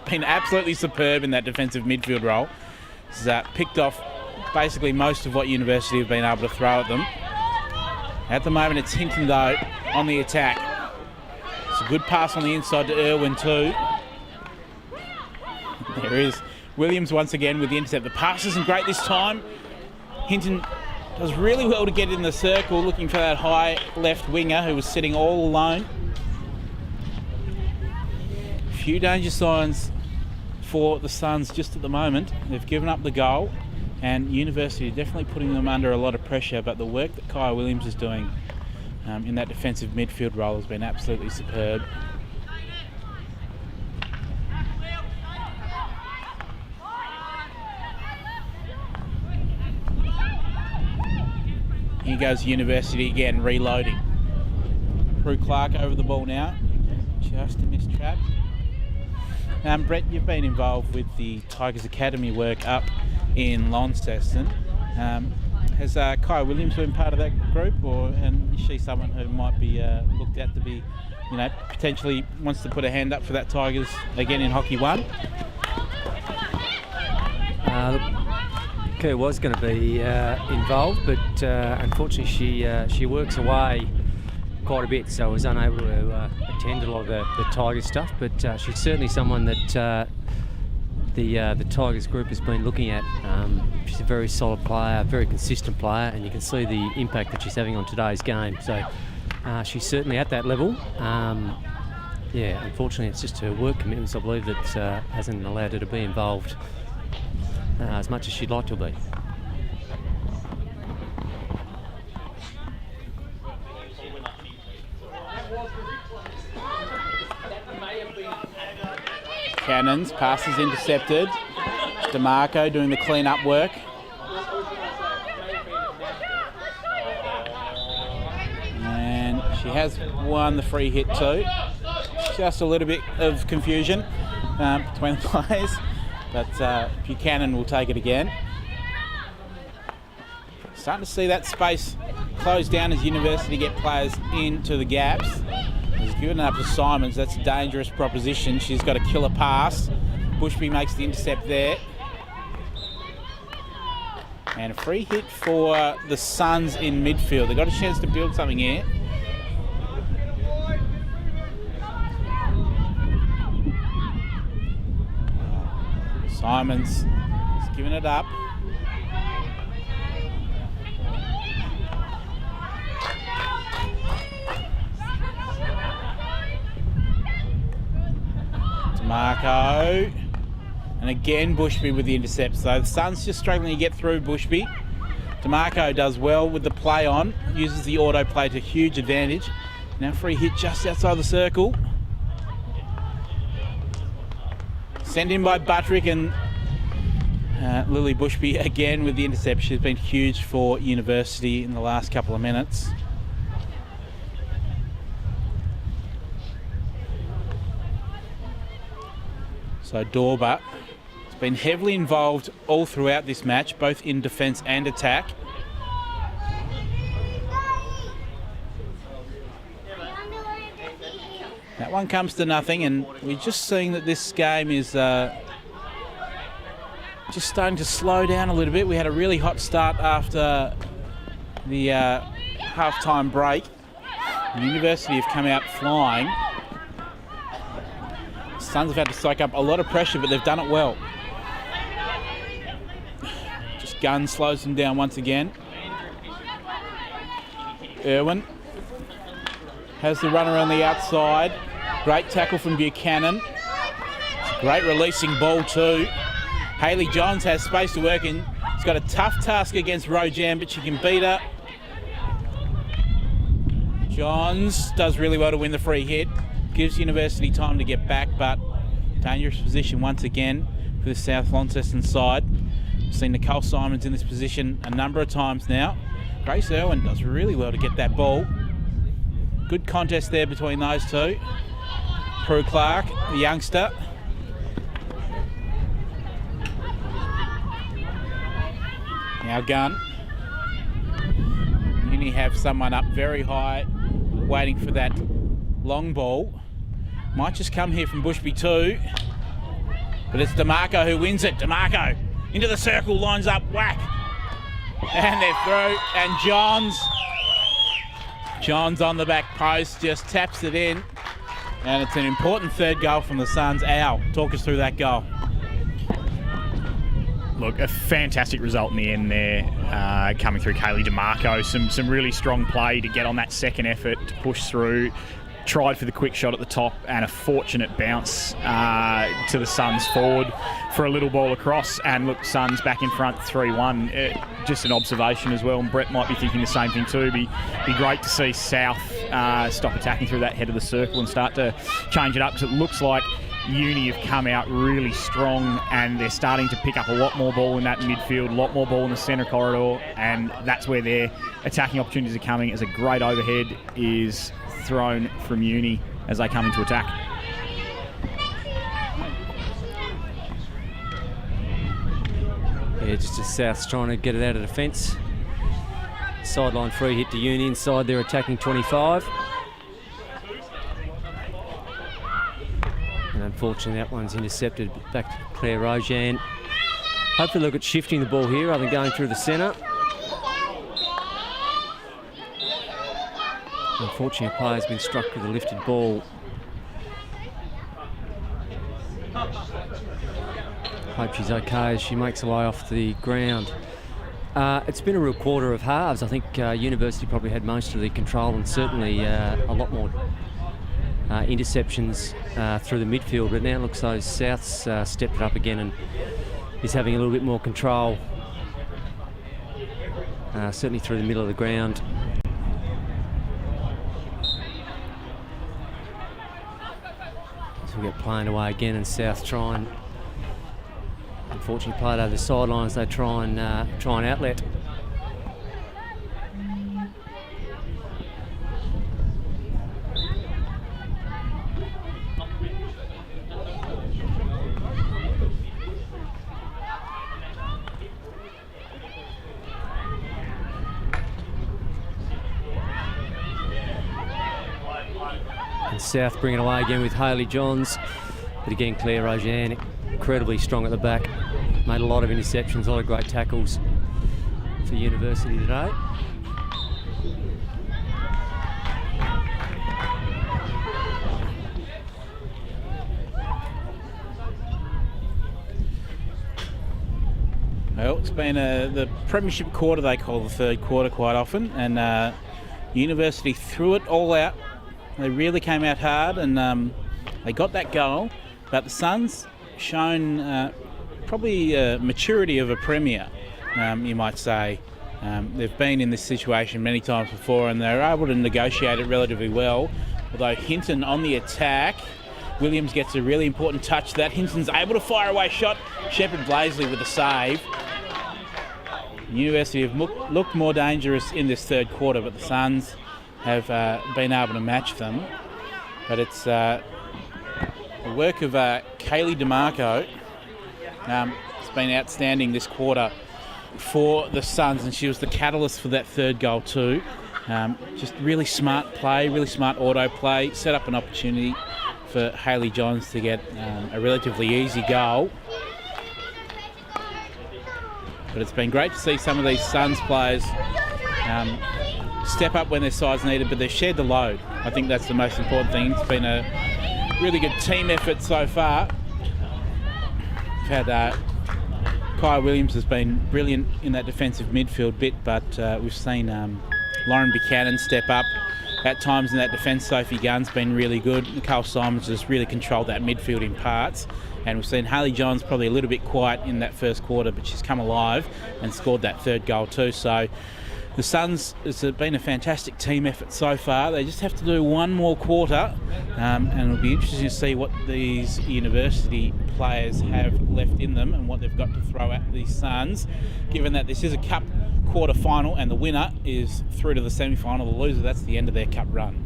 been absolutely superb in that defensive midfield role. She's picked off basically most of what University have been able to throw at them. At the moment, it's Hinton, though, on the attack. It's a good pass on the inside to Irwin, too. There is Williams once again with the intercept. The pass isn't great this time. Hinton does really well to get in the circle, looking for that high left winger who was sitting all alone. Few danger signs for the Suns just at the moment. They've given up the goal, and University definitely putting them under a lot of pressure, but the work that Kaya Williams is doing in that defensive midfield role has been absolutely superb. Here goes University again, reloading. Prue Clark over the ball now. Just a missed trap. Brett, you've been involved with the Tigers Academy work up in Launceston. Has Kaya Williams been part of that group, and is she someone who might be looked at to be, potentially wants to put a hand up for that Tigers again in Hockey 1? Kerr was going to be involved, but unfortunately she works away quite a bit, so I was unable to attend a lot of the Tigers stuff, but she's certainly someone that the Tigers group has been looking at. She's a very solid player, very consistent player, and you can see the impact that she's having on today's game. So she's certainly at that level. Unfortunately it's just her work commitments, I believe, that hasn't allowed her to be involved as much as she'd like to be. Cannons, passes intercepted. DeMarco doing the clean-up work. And she has won the free hit too. Just a little bit of confusion between the players, but Buchanan will take it again. Starting to see that space close down as University get players into the gaps. He's given it up to Simons. That's a dangerous proposition. She's got a killer pass. Bushby makes the intercept there. And a free hit for the Suns in midfield. They've got a chance to build something here. Simons is giving it up. Marco, and again Bushby with the intercept. So the Suns just struggling to get through Bushby. DeMarco does well with the play on, uses the auto play to huge advantage. Now free hit just outside the circle. Sent in by Buttrick, and Lily Bushby again with the intercept. She's been huge for University in the last couple of minutes. So Dorba has been heavily involved all throughout this match, both in defence and attack. That one comes to nothing, and we're just seeing that this game is just starting to slow down a little bit. We had a really hot start after the half-time break. The University have come out flying. The Suns have had to soak up a lot of pressure, but they've done it well. Just Gunn slows them down once again. Irwin has the runner on the outside. Great tackle from Buchanan. Great releasing ball too. Hayley Johns has space to work in. She's got a tough task against Rojan, but she can beat her. Johns does really well to win the free hit. Gives University time to get back, but dangerous position once again for the South Launceston side. We've seen Nicole Simons in this position a number of times now. Grace Irwin does really well to get that ball. Good contest there between those two. Prue Clark, the youngster. Now Gunn. Uni have someone up very high, waiting for that long ball. Might just come here from Bushby too. But it's DeMarco who wins it. DeMarco into the circle, lines up, whack. And they're through, and Johns on the back post, just taps it in. And it's an important third goal from the Suns. Al, talk us through that goal. Look, a fantastic result in the end there, coming through Kaylee DeMarco. Some really strong play to get on that second effort, to push through. Tried for the quick shot at the top, and a fortunate bounce to the Suns forward for a little ball across. And look, Suns back in front 3-1. Just an observation as well, and Brett might be thinking the same thing too. Be great to see South stop attacking through that head of the circle and start to change it up, because it looks like Uni have come out really strong, and they're starting to pick up a lot more ball in that midfield, a lot more ball in the centre corridor, and that's where their attacking opportunities are coming, as a great overhead is thrown from Uni as they come into attack. Yeah, just as South's trying to get it out of defence. Sideline free hit to Uni inside their attacking 25. And unfortunately that one's intercepted back to Claire Rojan. Hopefully look at shifting the ball here rather than going through the centre. Unfortunately, a player's been struck with a lifted ball. Hope she's okay as she makes her way off the ground. It's been a real quarter of halves. I think University probably had most of the control, and certainly a lot more interceptions through the midfield. But now it looks like South's stepped it up again and is having a little bit more control, certainly through the middle of the ground. We get playing away again, and South try and, unfortunately, play it over the sidelines. They try and outlet. South bringing away again with Hayley Johns, but again Claire Rojan incredibly strong at the back, made a lot of interceptions, a lot of great tackles for University today. Well, it's been the premiership quarter, they call the third quarter quite often, and University threw it all out. They really came out hard, and they got that goal. But the Suns shown probably maturity of a premier, you might say. They've been in this situation many times before, and they're able to negotiate it relatively well. Although Hinton on the attack, Williams gets a really important touch. That Hinton's able to fire away shot. Shepherd Blaisley with a save. University have looked more dangerous in this third quarter, but the Suns have been able to match them. But it's the work of Kaylee DeMarco. It's been outstanding this quarter for the Suns, and she was the catalyst for that third goal too. Just really smart play, really smart auto play, set up an opportunity for Hayley Johns to get a relatively easy goal. But it's been great to see some of these Suns players step up when their side's needed, but they've shared the load. I think that's the most important thing. It's been a really good team effort so far. We've had Kai Williams has been brilliant in that defensive midfield bit, but we've seen Lauren Buchanan step up at times in that defence. Sophie Gunn's been really good. Nicole Simons just really controlled that midfield in parts. And we've seen Hayley Johns probably a little bit quiet in that first quarter, but she's come alive and scored that third goal too. So the Suns, it's been a fantastic team effort so far. They just have to do one more quarter, and it'll be interesting to see what these university players have left in them and what they've got to throw at these Suns, given that this is a cup quarter final and the winner is through to the semi-final. The loser, that's the end of their cup run.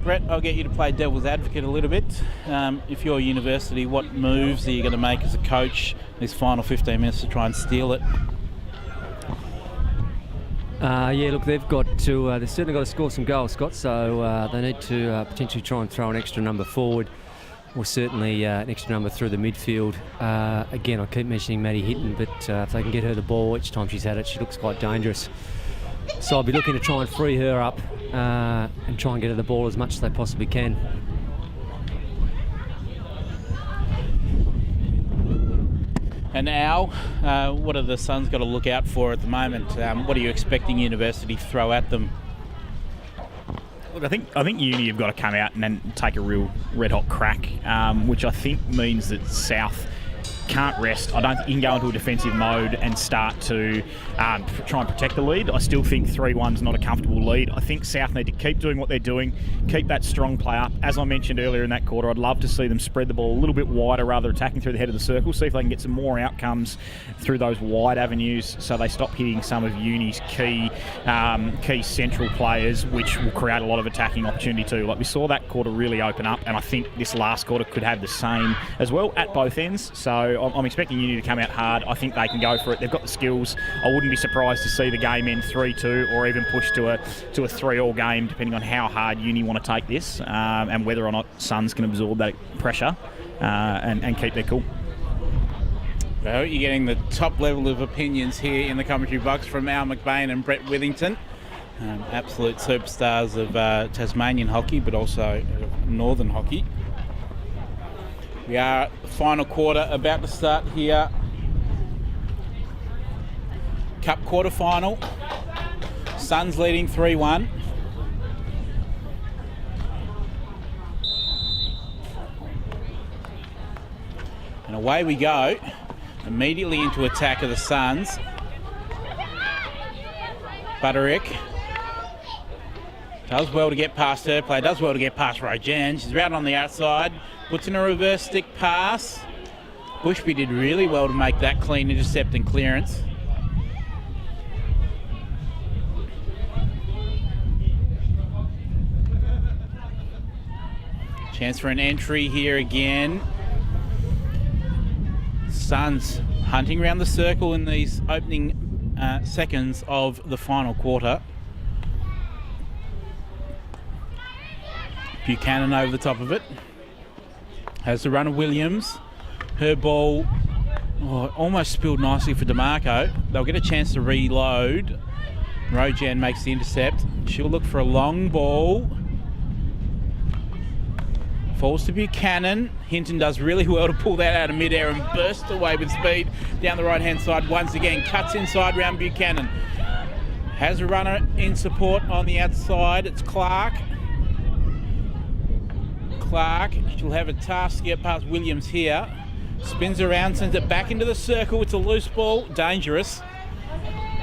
Brett, I'll get you to play devil's advocate a little bit. If you're a university, what moves are you going to make as a coach these final 15 minutes to try and steal it? Look, they've certainly got to score some goals, Scott, so they need to potentially try and throw an extra number forward, or certainly an extra number through the midfield. Again, I keep mentioning Maddie Hinton, but if they can get her the ball each time she's had it, she looks quite dangerous. So I'll be looking to try and free her up and try and get her the ball as much as they possibly can. And Al, what are the Suns got to look out for at the moment? What are you expecting University to throw at them? Look, I think Uni have got to come out and then take a real red-hot crack, which I think means that South can't rest. I don't think you can go into a defensive mode and start to try and protect the lead. I still think 3-1's not a comfortable lead. I think South need to keep doing what they're doing, keep that strong play up. As I mentioned earlier in that quarter, I'd love to see them spread the ball a little bit wider rather than attacking through the head of the circle, see if they can get some more outcomes through those wide avenues so they stop hitting some of Uni's key central players, which will create a lot of attacking opportunity too. Like we saw that quarter really open up, and I think this last quarter could have the same as well at both ends. So I'm expecting Uni to come out hard. I think they can go for it. They've got the skills. I wouldn't be surprised to see the game end 3-2 or even push to a 3-all game, depending on how hard Uni want to take this and whether or not Suns can absorb that pressure and keep their cool. Well, you're getting the top level of opinions here in the commentary box from Al McBain and Brett Withington. Absolute superstars of Tasmanian hockey, but also Northern hockey. We are final quarter about to start here. Cup quarter final. Suns leading 3-1. And away we go. Immediately into attack of the Suns. Butterick does well to get past her play, does well to get past Rojan. She's out on the outside, puts in a reverse stick pass. Bushby did really well to make that clean intercept and clearance. Chance for an entry here again. Suns hunting around the circle in these opening seconds of the final quarter. Buchanan over the top of it. Has the run of Williams. Her ball almost spilled nicely for DeMarco. They'll get a chance to reload. Rojan makes the intercept. She'll look for a long ball. Falls to Buchanan. Hinton does really well to pull that out of midair and burst away with speed down the right-hand side once again. Cuts inside round Buchanan. Has a runner in support on the outside. It's Clark. She'll have a task to get past Williams here. Spins around, sends it back into the circle. It's a loose ball. Dangerous.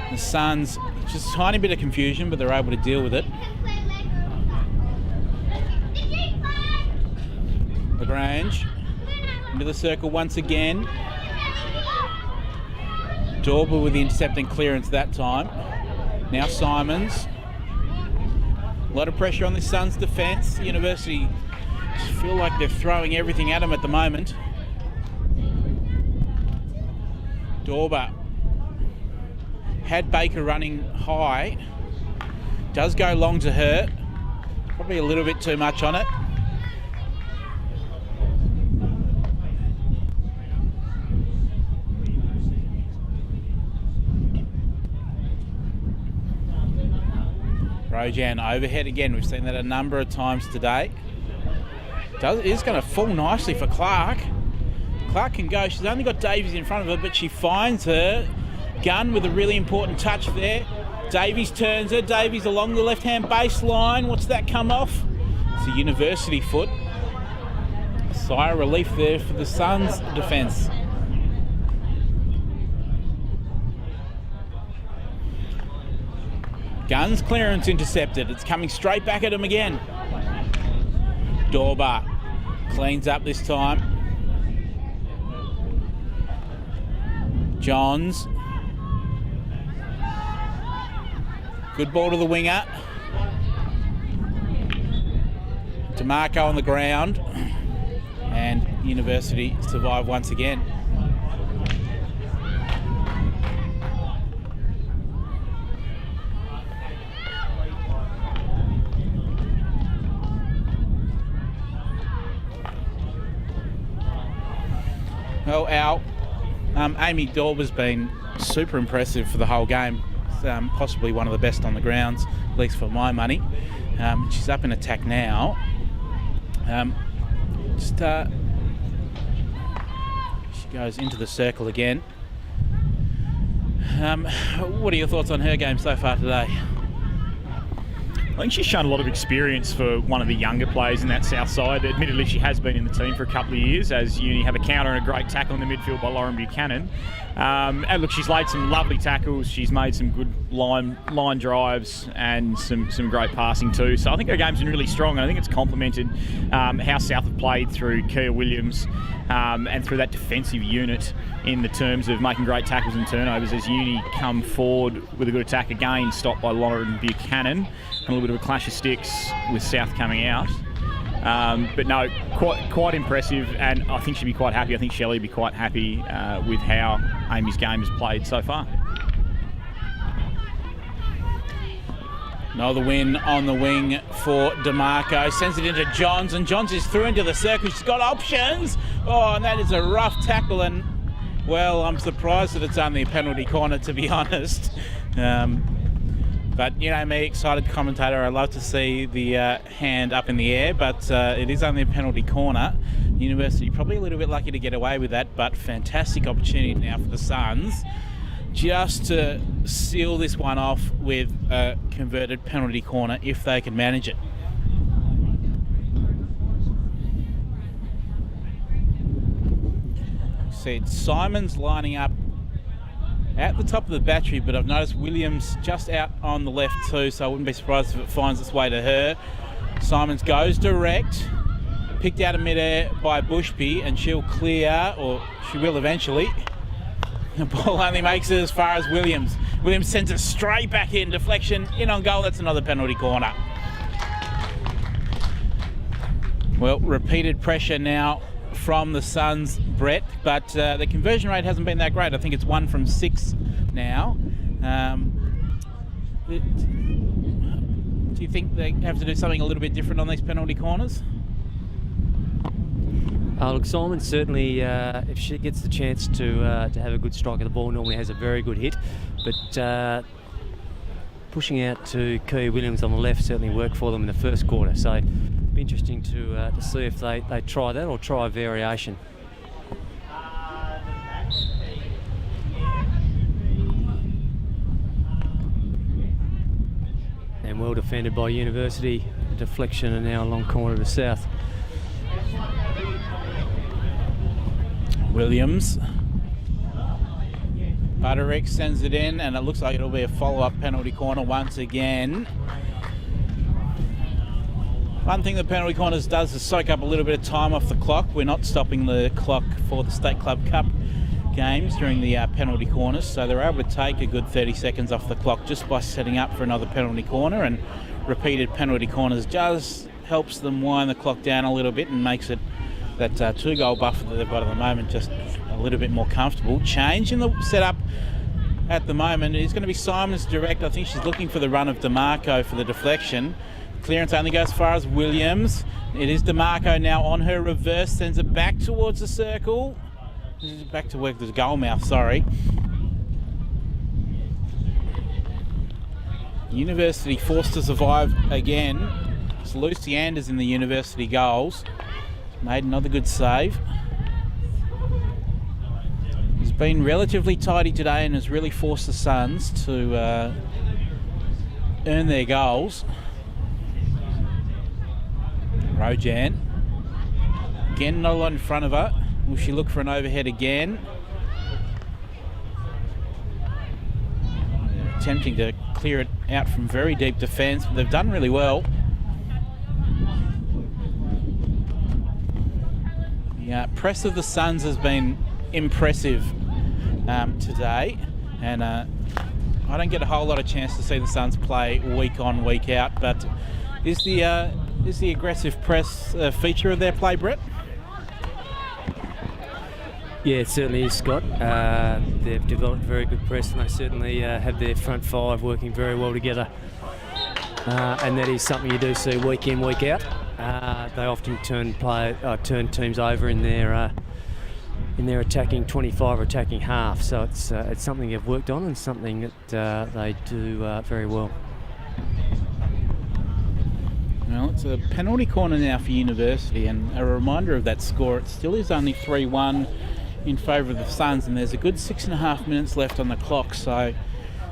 The Suns, just a tiny bit of confusion, but they're able to deal with it. Lagrange into the circle once again. Dorber with the intercepting clearance that time. Now Simons. A lot of pressure on the Suns' defence. University just feel like they're throwing everything at them at the moment. Dorber had Baker running high. Does go long to her. Probably a little bit too much on it. Rojan overhead again. We've seen that a number of times today. It is going to fall nicely for Clark. Clark can go. She's only got Davies in front of her, but she finds her. Gunn with a really important touch there. Davies turns her. Davies along the left-hand baseline. What's that come off? It's a university foot. A sigh of relief there for the Suns defence. Gunn's clearance intercepted. It's coming straight back at him again. Dorber cleans up this time. Johns. Good ball to the winger. DeMarco on the ground. And University survive once again. Well, Amy Dorber's been super impressive for the whole game. Possibly one of the best on the grounds, at least for my money. She's up in attack now. She goes into the circle again. What are your thoughts on her game so far today? I think she's shown a lot of experience for one of the younger players in that south side. Admittedly, she has been in the team for a couple of years, as Uni have a counter and a great tackle in the midfield by Lauren Buchanan. And look, she's laid some lovely tackles. She's made some good line drives and some great passing too. So I think her game's been really strong, and I think it's complemented how South have played through Kia Williams and through that defensive unit in the terms of making great tackles and turnovers as Uni come forward with a good attack again, stopped by Lauren Buchanan. And a little bit of a clash of sticks with South coming out. But no, quite impressive, and I think she'll be quite happy. I think Shelley will be quite happy with how Amy's game has played so far. Another win on the wing for DeMarco. Sends it into Johns, and Johns is through into the circle. She's got options. Oh, and that is a rough tackle, and, well, I'm surprised that it's only a penalty corner, to be honest. But, you know me, excited commentator, I love to see the hand up in the air, but it is only a penalty corner. University probably a little bit lucky to get away with that, but fantastic opportunity now for the Suns just to seal this one off with a converted penalty corner if they can manage it. See, it's Simons lining up at the top of the battery, but I've noticed Williams just out on the left too, so I wouldn't be surprised if it finds its way to her. Simons goes direct, picked out of midair by Bushby, and she'll clear, or she will eventually. The ball only makes it as far as Williams. Williams sends it straight back in, deflection, in on goal. That's another penalty corner. Well, repeated pressure now from the Suns, Brett, but the conversion rate hasn't been that great. I think it's 1 from 6 now. Do you think they have to do something a little bit different on these penalty corners? Look, Simon certainly, if she gets the chance to have a good strike of the ball, normally has a very good hit. But pushing out to Kia Williams on the left certainly worked for them in the first quarter. So it'll be interesting to see if they try that or try a variation. And well defended by University. Deflection and now along corner to South. Williams. Butterick sends it in, and it looks like it'll be a follow-up penalty corner once again. One thing the penalty corners does is soak up a little bit of time off the clock. We're not stopping the clock for the State Club Cup games during the penalty corners, so they're able to take a good 30 seconds off the clock just by setting up for another penalty corner, and repeated penalty corners just helps them wind the clock down a little bit and makes it that 2-goal buffer that they've got at the moment just a little bit more comfortable. Change in the setup at the moment is going to be Simons direct. I think she's looking for the run of DeMarco for the deflection. Clearance only goes as far as Williams. It is DeMarco now on her reverse, sends it back towards the circle. Back to work the goal mouth, sorry. University forced to survive again. It's Lucy Anders in the University goals. Made another good save. He's been relatively tidy today and has really forced the Suns to earn their goals. Rojan. Again, not a lot in front of her. Will she look for an overhead again? Attempting to clear it out from very deep defence, but they've done really well. The press of the Suns has been impressive today, and I don't get a whole lot of chance to see the Suns play week on, week out, but is the aggressive press a feature of their play, Brett? Yeah, it certainly is, Scott. They've developed very good press, and they certainly have their front five working very well together. And that is something you do see week in, week out. They often turn teams over in their attacking 25 or attacking half. So it's something they've worked on and something that they do very well. Well, it's a penalty corner now for University, and a reminder of that score. It still is only 3-1 in favour of the Suns, and there's a good 6.5 minutes left on the clock, so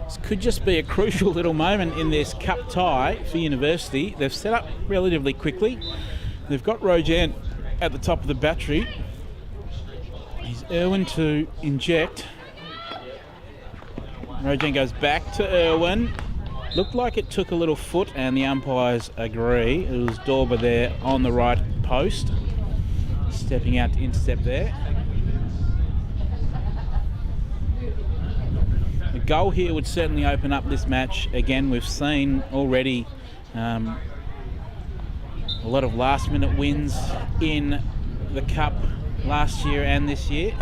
this could just be a crucial little moment in this cup tie for University. They've set up relatively quickly. They've got Rojan at the top of the battery. He's Irwin to inject. Rojan goes back to Irwin. Looked like it took a little foot, and the umpires agree. It was Dorber there on the right post, stepping out to intercept there. A goal here would certainly open up this match. Again, we've seen already a lot of last-minute wins in the Cup last year and this year.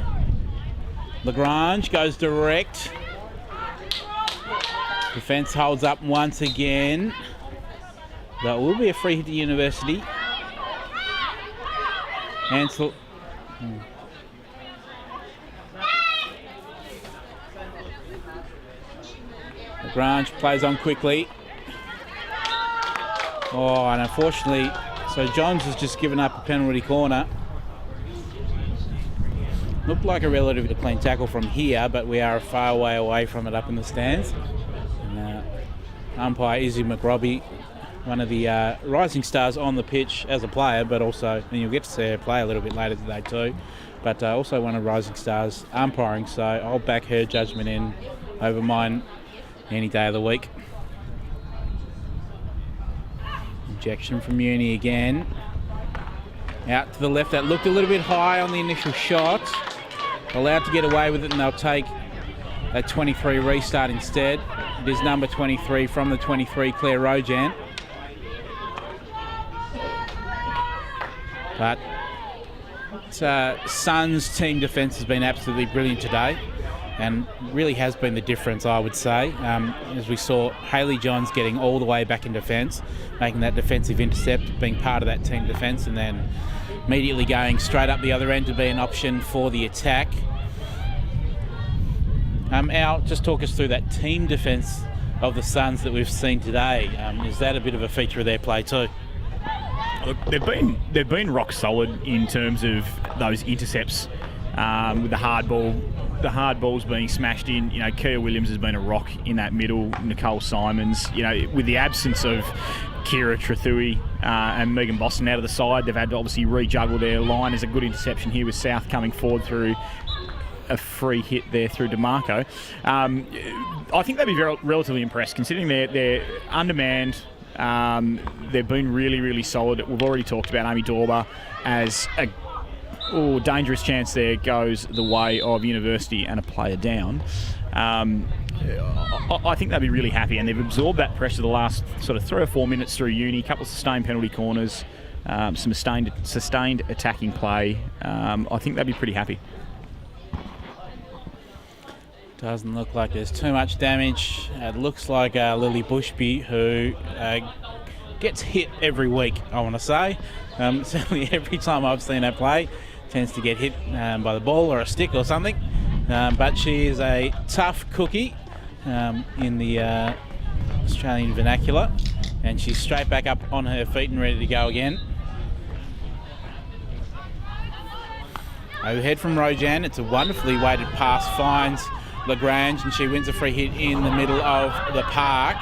Lagrange goes direct. Defence holds up once again. That will be a free hit to University. Ansel. Lagrange plays on quickly. Oh, and unfortunately, so Johns has just given up a penalty corner. Looked like a relatively clean tackle from here, but we are a far way away from it up in the stands. Umpire Izzy McRobbie, one of the rising stars on the pitch as a player, but also, and you'll get to see her play a little bit later today too, but also one of the rising stars umpiring, so I'll back her judgment in over mine any day of the week. Injection from Uni again. Out to the left, that looked a little bit high on the initial shot. Allowed to get away with it, and they'll take a 23 restart instead. It is number 23 from the 23, Claire Rojan. But Suns' team defence has been absolutely brilliant today, and really has been the difference, I would say. As we saw, Hayley Johns getting all the way back in defence, making that defensive intercept, being part of that team defence, and then immediately going straight up the other end to be an option for the attack. Al, just talk us through that team defence of the Suns that we've seen today. Is that a bit of a feature of their play too? Look, they've been rock solid in terms of those intercepts with the hard balls being smashed in. You know, Kia Williams has been a rock in that middle. Nicole Simons, you know, with the absence of Kira Trethui and Megan Boston out of the side, they've had to obviously rejuggle their line. There's a good interception here with South coming forward through a free hit there through DeMarco. I think they'd be relatively impressed considering they're undermanned. They've been really, really solid. We've already talked about Amy Dorber as a dangerous chance there goes the way of University and a player down. I think they'll be really happy, and they've absorbed that pressure the last sort of 3 or 4 minutes through Uni. A couple of sustained penalty corners, some sustained attacking play. I think they'll be pretty happy. Doesn't look like there's too much damage. It looks like Lily Bushby, who gets hit every week, I want to say. Certainly every time I've seen her play, tends to get hit by the ball or a stick or something. But she is a tough cookie in the Australian vernacular, and she's straight back up on her feet and ready to go again. Overhead from Rojan, it's a wonderfully weighted pass, finds Lagrange, and she wins a free hit in the middle of the park.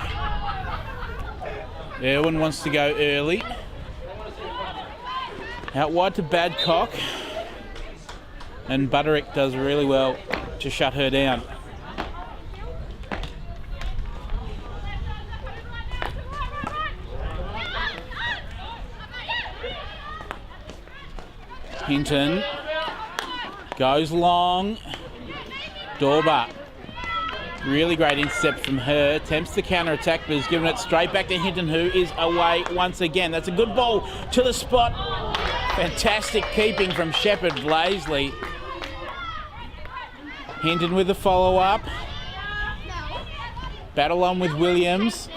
Irwin wants to go early. Out wide to Badcock, and Butterick does really well to shut her down. Hinton goes long. Dorba, really great intercept from her. Attempts to counter-attack, but has given it straight back to Hinton, who is away once again. That's a good ball to the spot. Fantastic keeping from Shepherd Blaisley. Hinton with the follow-up. Battle on with Williams.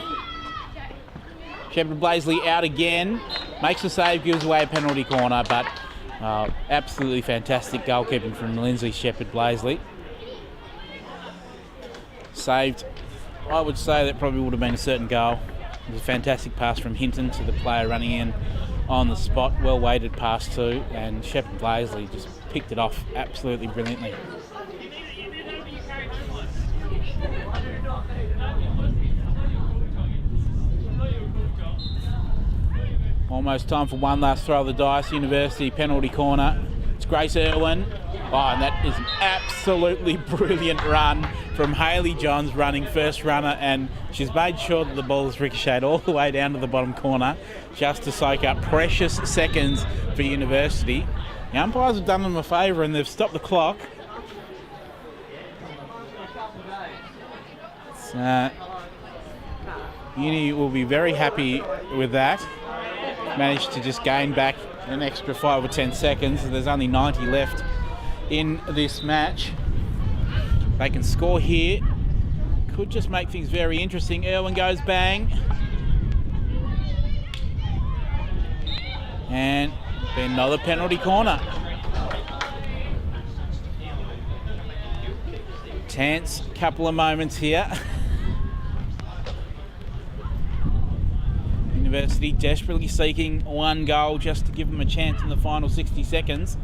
Shepherd Blaisley out again. Makes a save, gives away a penalty corner, but absolutely fantastic goalkeeping from Lindsay Shepherd Blaisley. Saved, I would say that probably would have been a certain goal. It was a fantastic pass from Hinton to the player running in on the spot. Well weighted pass too, and Shepherd Blaisley just picked it off absolutely brilliantly. Almost time for one last throw of the dice. University penalty corner. It's Grace Irwin. Oh, and that is an absolutely brilliant run from Hayley Johns, running first runner, and she's made sure that the ball is ricocheted all the way down to the bottom corner just to soak up precious seconds for University. The umpires have done them a favour and they've stopped the clock. Uni will be very happy with that. Managed to just gain back an extra 5 or 10 seconds. There's only 90 left in this match. They can score here. Could just make things very interesting. Irwin goes bang. And then another penalty corner. Tense couple of moments here. University desperately seeking one goal just to give them a chance in the final 60 seconds.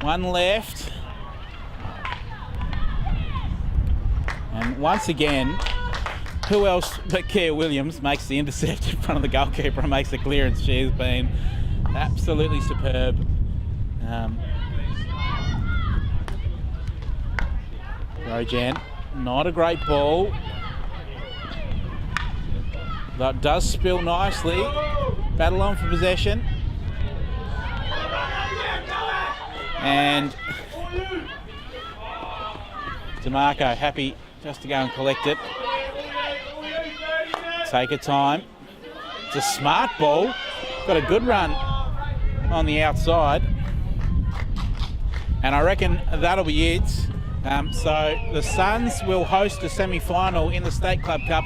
One left. And once again, who else but Keir Williams makes the intercept in front of the goalkeeper and makes the clearance. She has been absolutely superb. Rojan, not a great ball. That does spill nicely. Battle on for possession. And DeMarco happy just to go and collect it. Take her time. It's a smart ball. Got a good run on the outside. And I reckon that'll be it. So the Suns will host a semi-final in the State Club Cup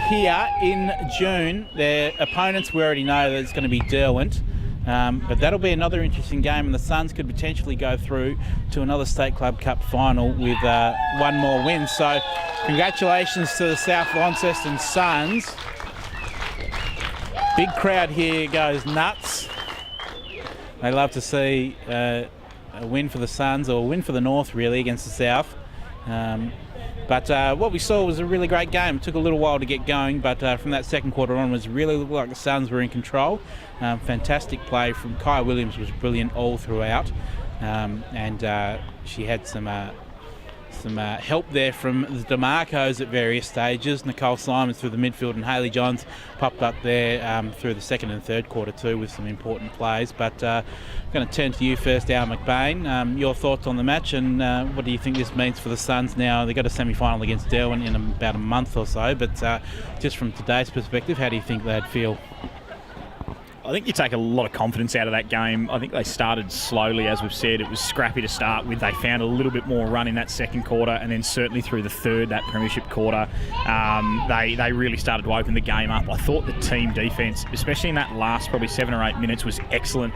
here in June. Their opponents, we already know that it's going to be Derwent. But that'll be another interesting game, and the Suns could potentially go through to another State Club Cup final with one more win. So congratulations to the South Launceston Suns. Big crowd here goes nuts. They love to see a win for the Suns, or a win for the North really, against the South. But what we saw was a really great game. It took a little while to get going, but from that second quarter onwards, really looked like the Suns were in control. Fantastic play from Kai Williams was brilliant all throughout, and she had some help there from the DeMarcos at various stages. Nicole Simons through the midfield, and Hayley Johns popped up there through the second and third quarter too with some important plays. But I'm going to turn to you first, Al McBain. Your thoughts on the match, and what do you think this means for the Suns now? They've got a semi-final against Derwent in about a month or so, but just from today's perspective, how do you think they'd feel? I think you take a lot of confidence out of that game. I think they started slowly, as we've said. It was scrappy to start with. They found a little bit more run in that second quarter, and then certainly through the third, that premiership quarter, they really started to open the game up. I thought the team defence, especially in that last probably 7 or 8 minutes, was excellent.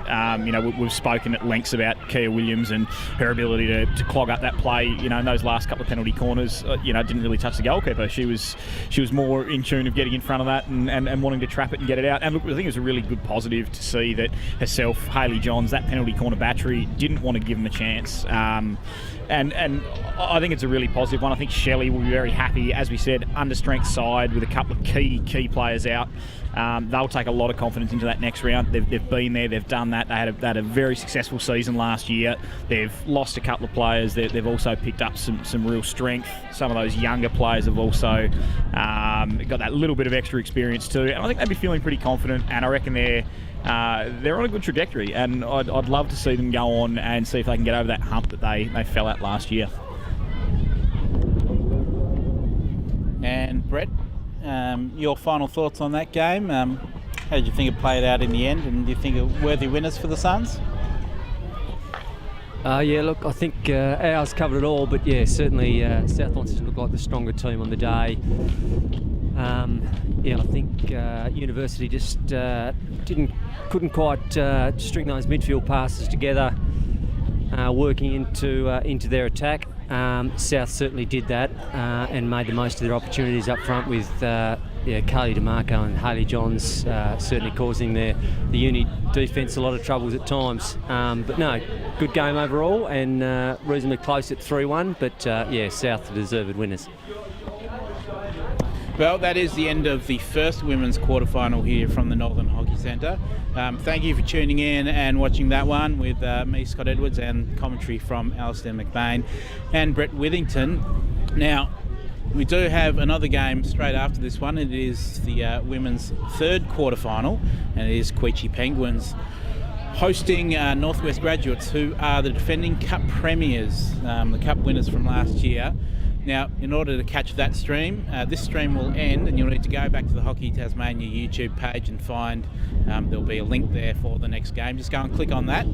We've spoken at lengths about Kia Williams and her ability to clog up that play. In those last couple of penalty corners, didn't really touch the goalkeeper. She was more in tune of getting in front of that and wanting to trap it and get it out. And look, I think it was a really good positive to see that herself, Hayley Johns, that penalty corner battery, didn't want to give them a chance. And I think it's a really positive one. I think Shelley will be very happy, as we said, understrength side with a couple of key players out. They'll take a lot of confidence into that next round. They've been there, they've done that. They had a very successful season last year. They've lost a couple of players. They've also picked up some real strength. Some of those younger players have also got that little bit of extra experience too. And I think they'd be feeling pretty confident. And I reckon they're on a good trajectory. And I'd love to see them go on and see if they can get over that hump that they fell at last year. And Brett, your final thoughts on that game? How did you think it played out in the end, and do you think it worthy winners for the Suns? Look, I think ours covered it all, but certainly South Launceston looked like the stronger team on the day. I think University just couldn't quite string those midfield passes together, working into their attack. South certainly did that and made the most of their opportunities up front with Carly DeMarco and Hayley Johns certainly causing the uni defence a lot of troubles at times. But no, good game overall and reasonably close at 3-1, but South the deserved winners. Well, that is the end of the first women's quarterfinal here from the Northern Hockey Centre. Thank you for tuning in and watching that one with me, Scott Edwards, and commentary from Alistair McBain and Brett Withington. Now, we do have another game straight after this one. It is the women's third quarterfinal, and it is Queechee Penguins hosting Northwest Graduates, who are the defending Cup premiers, the Cup winners from last year. Now, in order to catch that stream, this stream will end and you'll need to go back to the Hockey Tasmania YouTube page and find there'll be a link there for the next game. Just go and click on that.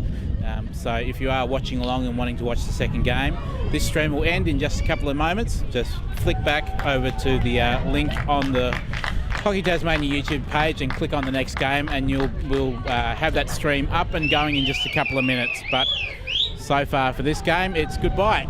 So if you are watching along and wanting to watch the second game, this stream will end in just a couple of moments. Just flick back over to the link on the Hockey Tasmania YouTube page and click on the next game, and we'll have that stream up and going in just a couple of minutes. But so far for this game, it's goodbye.